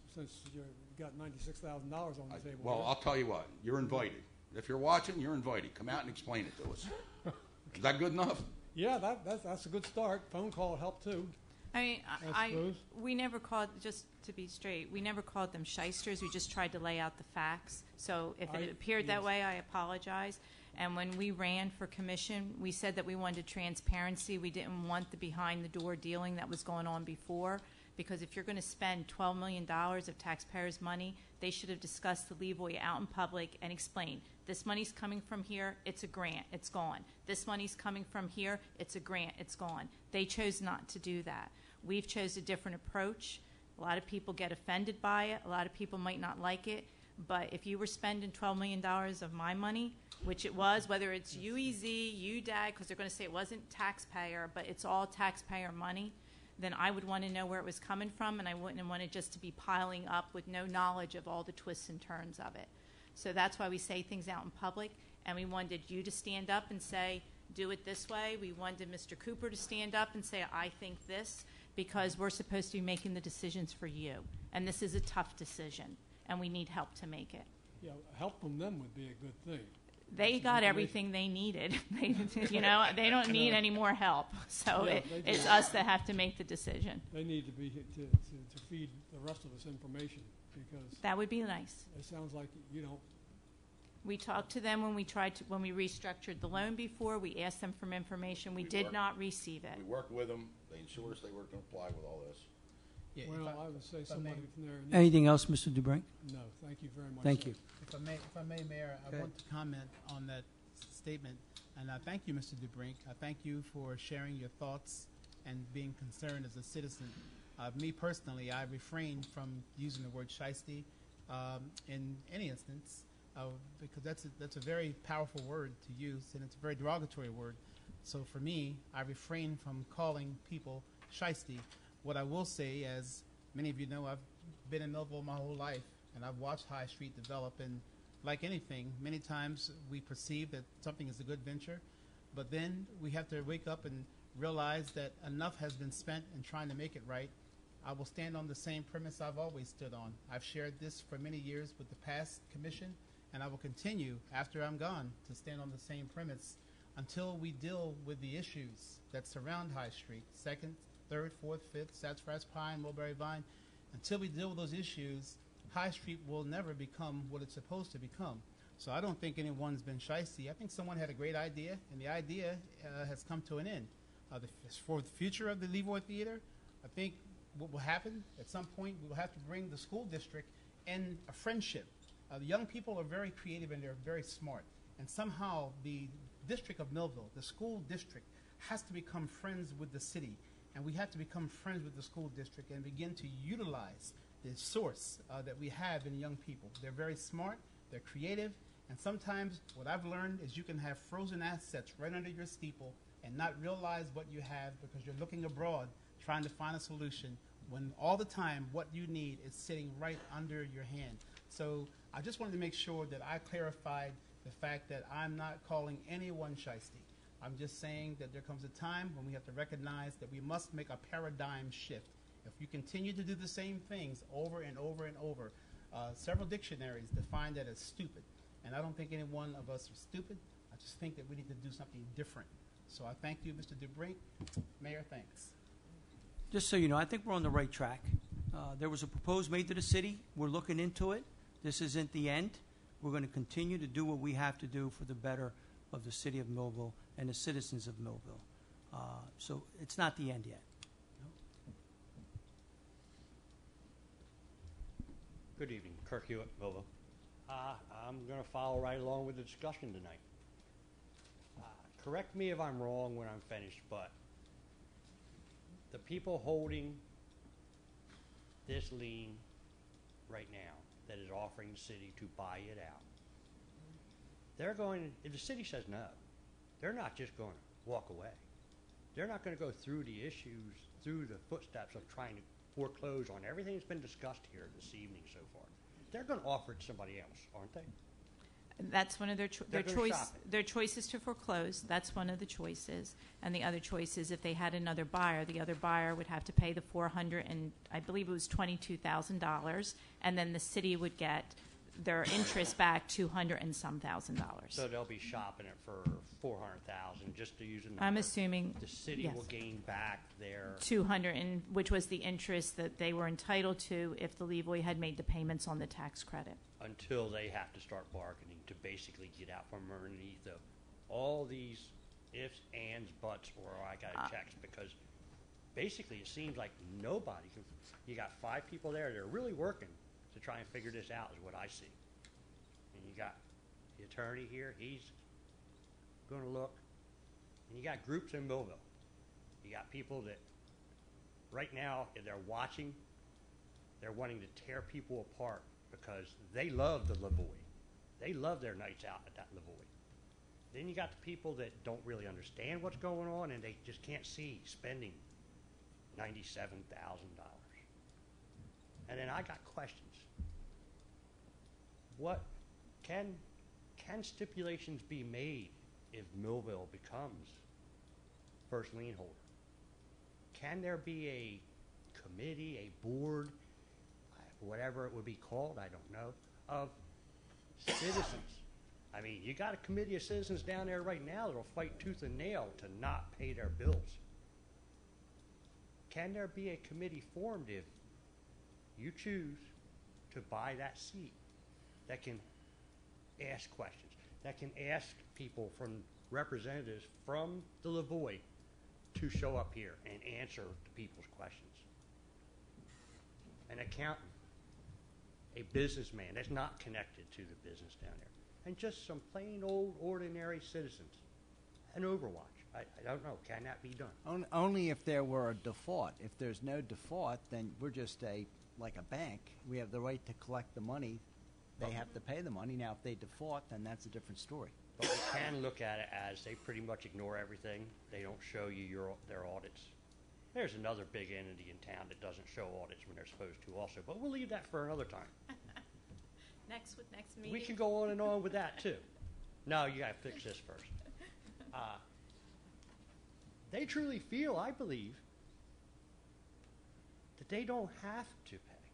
you got $96,000 on the table. Well, I'll tell you what. You're invited. If you're watching, you're invited. Come out and explain it to us. Is that good enough? Yeah, that's a good start. Phone call helped too. I I suppose. we never called, just to be straight, we never called them shysters. We just tried to lay out the facts. So if it appeared that way, I apologize. And when we ran for commission, we said that we wanted transparency. We didn't want the behind-the-door dealing that was going on before, because if you're going to spend $12 million of taxpayers' money, they should have discussed the leeway out in public and explained, this money's coming from here, it's a grant, it's gone. This money's coming from here, it's a grant, it's gone. They chose not to do that. We've chose a different approach. A lot of people get offended by it. A lot of people might not like it. But if you were spending $12 million of my money, which it was, whether it's UEZ, UDAG, because they're going to say it wasn't taxpayer, but it's all taxpayer money, then I would want to know where it was coming from, and I wouldn't want it just to be piling up with no knowledge of all the twists and turns of it. So that's why we say things out in public, and we wanted you to stand up and say, do it this way. We wanted Mr. Cooper to stand up and say, I think this, because we're supposed to be making the decisions for you. And this is a tough decision, and we need help to make it. Yeah, help from them would be a good thing. They got everything they needed. You know, they don't need any more help. So Yeah, it's us that have to make the decision. They need to be to feed the rest of us information, because That would be nice. it sounds like you don't. We talked to them when we restructured the loan before. We asked them for information. We We did worked- not receive it. We worked with them. They ensured us they were going to comply with all this. Yeah, if Well, I would say somebody from there. needs- Anything else, Mr. DeBrink? No, thank you very much. Thank sir. you. If I may, Mayor, I Okay. want to comment on that statement, and I thank you, Mr. DeBrink. I thank you for sharing your thoughts and being concerned as a citizen. Me personally, I refrain from using the word shiesty in any instance, because that's a very powerful word to use, and it's a very derogatory word. So for me, I refrain from calling people shiesty. What I will say, as many of you know, I've been in Millville my whole life, and I've watched High Street develop, and like anything, many times we perceive that something is a good venture, but then we have to wake up and realize that enough has been spent in trying to make it right. I will stand on the same premise I've always stood on. I've shared this for many years with the past commission, and I will continue after I'm gone to stand on the same premise until we deal with the issues that surround High Street, 2nd, 3rd, 4th, 5th, Sassafras Pine, Mulberry Vine. Until we deal with those issues, High Street will never become what it's supposed to become. So I don't think anyone's been shiesty. I think someone had a great idea, and the idea has come to an end. For the future of the Leroy Theater, I think what will happen at some point, we will have to bring the school district in a friendship. The young people are very creative and they're very smart. And somehow the district of Millville, the school district, has to become friends with the city. And we have to become friends with the school district and begin to utilize the source that we have in young people. They're very smart, they're creative, and sometimes what I've learned is you can have frozen assets right under your steeple and not realize what you have because you're looking abroad trying to find a solution when all the time what you need is sitting right under your hand. So I just wanted to make sure that I clarified the fact that I'm not calling anyone shiesty. I'm just saying that there comes a time when we have to recognize that we must make a paradigm shift. If you continue to do the same things over and over and over, several dictionaries define that as stupid. And I don't think any one of us are stupid. I just think that we need to do something different. So I thank you, Mr. DeBrink. Mayor, thanks. Just so you know, I think we're on the right track. There was a proposal made to the city. We're looking into it. This isn't the end. We're going to continue to do what we have to do for the better of the city of Millville and the citizens of Millville. So it's not the end yet. Good evening, Kirk Hewitt, Millville. I'm going to follow right along with the discussion tonight. Correct me if I'm wrong when I'm finished, but the people holding this lien right now that is offering the city to buy it out, they're going, if the city says no, they're not just going to walk away. They're not going to go through the issues, through the footsteps of trying to foreclose on everything that's been discussed here this evening so far. They're going to offer it to somebody else, aren't they? That's one of their They're gonna choice. shop it. Their choice is to foreclose. That's one of the choices. And the other choice is if they had another buyer, the other buyer would have to pay the $400 and I believe it was $22,000, and then the city would get their interest back $200 and some thousand dollars. So they'll be shopping it for $400,000 just to use a number. I'm assuming The city yes. will gain back their 200, and which was the interest that they were entitled to if the Levoy had made the payments on the tax credit. until they have to start bargaining to basically get out from underneath of all these ifs, ands, buts, or I got checks, because basically it seems like nobody can. You got 5 people there that are really working to try and figure this out, is what I see. And you got the attorney here, he's going to look. And you got groups in Millville. You got people that right now, if they're watching, they're wanting to tear people apart because they love the Lavoie. They love their nights out at that Lavoie. Then you got the people that don't really understand what's going on, and they just can't see spending $97,000. And then I got questions. What can stipulations be made if Millville becomes first lien holder? Can there be a committee, a board, whatever it would be called, I don't know, of citizens? I mean, you got a committee of citizens down there right now that'll fight tooth and nail to not pay their bills. Can there be a committee formed if you choose to buy that seat that can ask questions, that can ask people from representatives from the Lavoie to show up here and answer the people's questions? An accountant, a businessman that's not connected to the business down there, and just some plain old ordinary citizens. An Overwatch. I don't know. Can that be done? Only if there were a default. If there's no default, then we're just like a bank. We have the right to collect the money. They have to pay the money. Now, if they default, then that's a different story. But we can look at it as they pretty much ignore everything. They don't show you their audits. There's another big entity in town that doesn't show audits when they're supposed to also, but we'll leave that for another time. Next meeting. We can go on with that too. No, you got to fix this first. They truly feel, I believe, that they don't have to pay.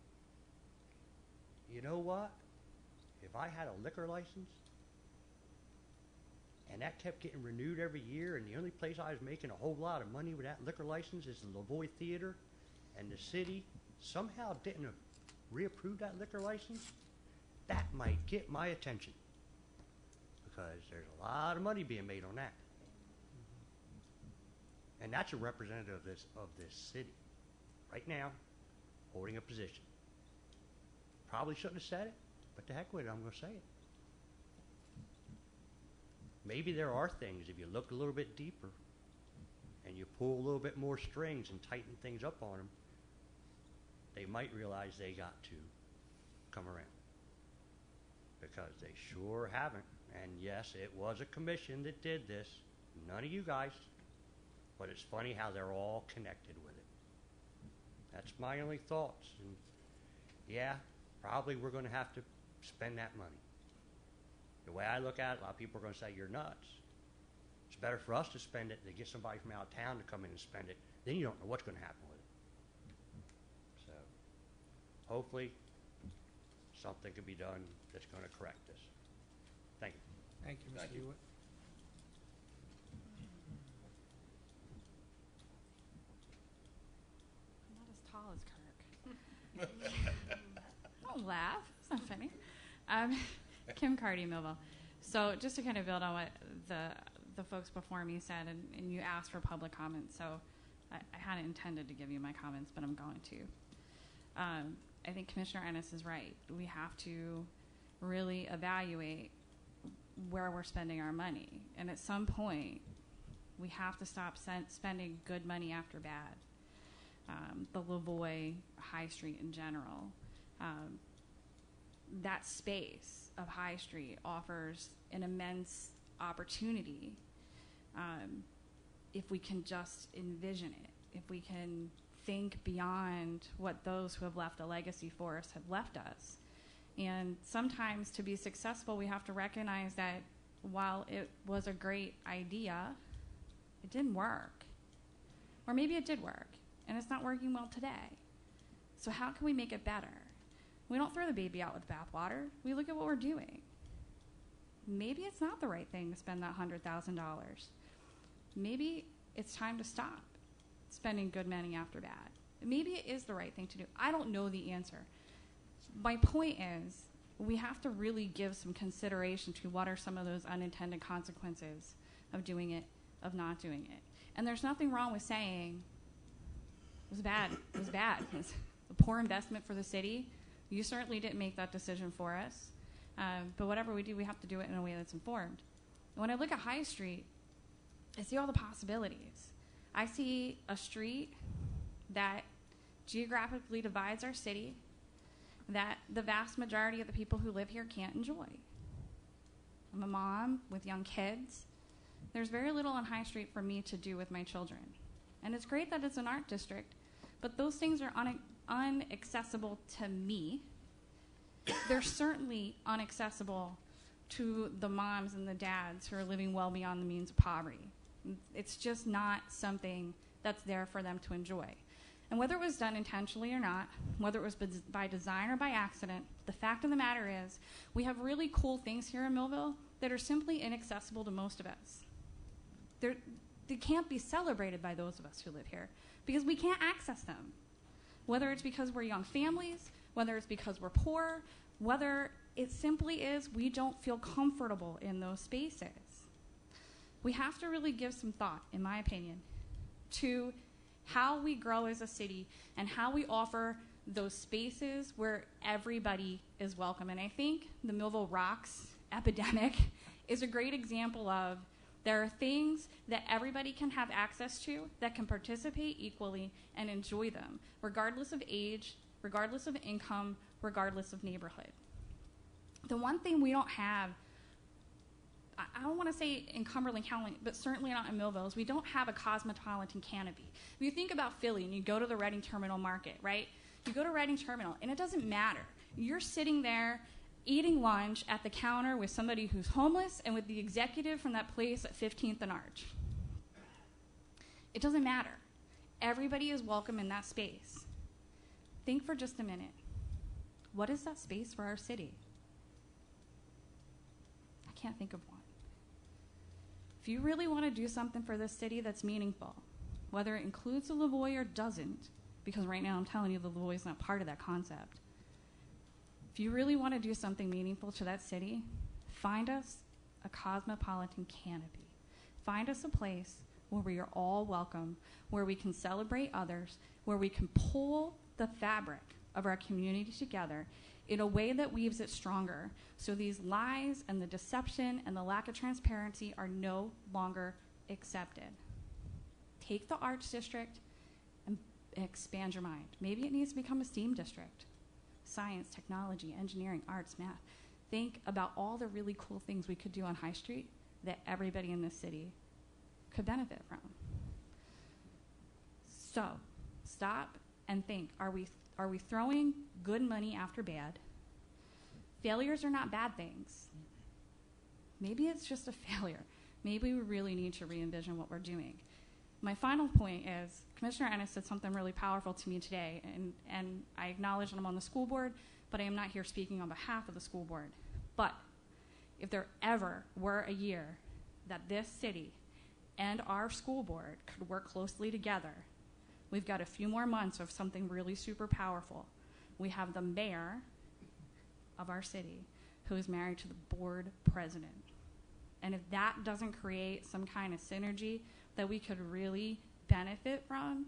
You know what? If I had a liquor license and that kept getting renewed every year, and the only place I was making a whole lot of money with that liquor license is the Lavoie Theater, and the city somehow didn't reapprove that liquor license, that might get my attention, because there's a lot of money being made on that. And that's a representative of this city right now, holding a position. Probably shouldn't have said it, but to heck with it, I'm going to say it. Maybe there are things, if you look a little bit deeper and you pull a little bit more strings and tighten things up on them, they might realize they got to come around. Because they sure haven't. And yes, it was a commission that did this. None of you guys. But it's funny how they're all connected with it. That's my only thoughts. And yeah, probably we're going to have to spend that money. The way I look at it, a lot of people are going to say, you're nuts. It's better for us to spend it than get somebody from out of town to come in and spend it. Then you don't know what's going to happen with it. So hopefully something can be done that's going to correct this. Thank you. Thank you, Mr. Thank you. Hewitt. I'm not as tall as Kirk. Don't laugh. It's not funny. Kim Cardy, Millville. So just to kind of build on what the folks before me said, and you asked for public comments, so I hadn't intended to give you my comments, but I'm going to. I think Commissioner Ennis is right. We have to really evaluate where we're spending our money. And at some point, we have to stop spending good money after bad. The Lavoie High Street in general. That space of High Street offers an immense opportunity if we can just envision it, if we can think beyond what those who have left a legacy for us have left us. And sometimes to be successful, we have to recognize that while it was a great idea, it didn't work. Or maybe it did work, and it's not working well today. So how can we make it better? We don't throw the baby out with the bathwater. We look at what we're doing. Maybe it's not the right thing to spend that $100,000. Maybe it's time to stop spending good money after bad. Maybe it is the right thing to do. I don't know the answer. My point is, we have to really give some consideration to what are some of those unintended consequences of doing it, of not doing it. And there's nothing wrong with saying, it was bad, it was bad. It's a poor investment for the city. You certainly didn't make that decision for us. But whatever we do, we have to do it in a way that's informed. And when I look at High Street, I see all the possibilities. I see a street that geographically divides our city, that the vast majority of the people who live here can't enjoy. I'm a mom with young kids. There's very little on High Street for me to do with my children. And it's great that it's an art district, but those things are unaccessible to me. They're certainly unaccessible to the moms and the dads who are living well beyond the means of poverty. It's just not something that's there for them to enjoy. And whether it was done intentionally or not, whether it was by design or by accident, the fact of the matter is we have really cool things here in Millville that are simply inaccessible to most of us. They can't be celebrated by those of us who live here because we can't access them. Whether it's because we're young families, whether it's because we're poor, whether it simply is we don't feel comfortable in those spaces. We have to really give some thought, in my opinion, to how we grow as a city and how we offer those spaces where everybody is welcome. And I think the Millville Rocks epidemic is a great example of there are things that everybody can have access to that can participate equally and enjoy them, regardless of age, regardless of income, regardless of neighborhood. The one thing we don't have, I don't want to say in Cumberland County, but certainly not in Millville, is we don't have a cosmopolitan canopy. If you think about Philly and you go to the Reading Terminal Market, right? You go to Reading Terminal, and it doesn't matter. You're sitting there eating lunch at the counter with somebody who's homeless and with the executive from that place at 15th and Arch. It doesn't matter. Everybody is welcome in that space. Think for just a minute. What is that space for our city? I can't think of one. If you really want to do something for this city that's meaningful, whether it includes the Lavoie or doesn't, because right now I'm telling you the Lavoie is not part of that concept. If you really want to do something meaningful to that city, find us a cosmopolitan canopy. Find us a place where we are all welcome, where we can celebrate others, where we can pull the fabric of our community together in a way that weaves it stronger, so these lies and the deception and the lack of transparency are no longer accepted. Take the Arts District and expand your mind. Maybe it needs to become a STEAM district. Science, technology, engineering, arts, math. Think about all the really cool things we could do on High Street that everybody in this city could benefit from. So, stop and think. Are we throwing good money after bad? Failures are not bad things. Maybe it's just a failure. Maybe we really need to re-envision what we're doing. My final point is, Commissioner Ennis said something really powerful to me today, and I acknowledge that I'm on the school board, but I am not here speaking on behalf of the school board. But if there ever were a year that this city and our school board could work closely together, we've got a few more months of something really super powerful. we have the mayor of our city who is married to the board president. And if that doesn't create some kind of synergy that we could really benefit from,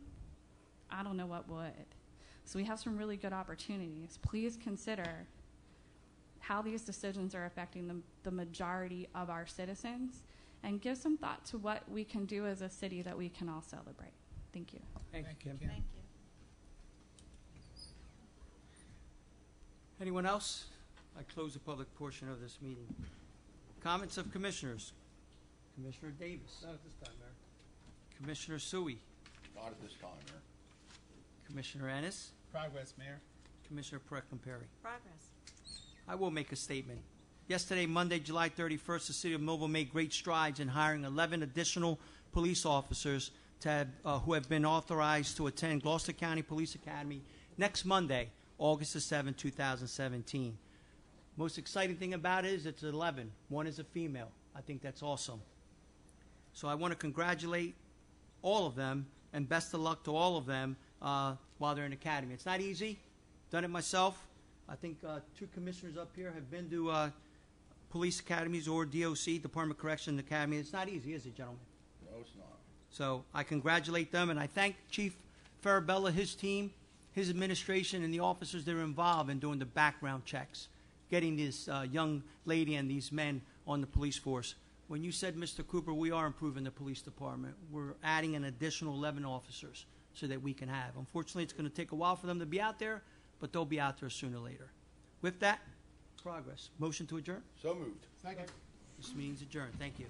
I don't know what would. So we have some really good opportunities. Please consider how these decisions are affecting the majority of our citizens, and give some thought to what we can do as a city that we can all celebrate. Thank you. Thank you, Kim. Thank you. Anyone else? I close the public portion of this meeting. Comments of commissioners. Commissioner Davis. Not at this time, Mayor. Commissioner Sui. Not at this time, Mayor. Commissioner Ennis. Progress, Mayor. Commissioner Perry. Progress. I will make a statement. Yesterday, Monday, July 31st, the city of Millville made great strides in hiring 11 additional police officers who have been authorized to attend Gloucester County Police Academy next Monday, August the 7th, 2017. Most exciting thing about it is it's 11. One is a female. I think that's awesome. So I want to congratulate all of them, and best of luck to all of them while they're in academy. It's not easy. Done it myself. I think 2 commissioners up here have been to police academies or DOC, Department of Correction Academy. It's not easy, is it, gentlemen? No, it's not. So I congratulate them, and I thank Chief Farabella, his team, his administration, and the officers that are involved in doing the background checks, getting this young lady and these men on the police force. When you said, Mr. Cooper, we are improving the police department. We're adding an additional 11 officers so that we can have. Unfortunately, it's going to take a while for them to be out there, but they'll be out there sooner or later. With that, progress. Motion to adjourn? So moved. Second. This meeting's adjourned. Thank you.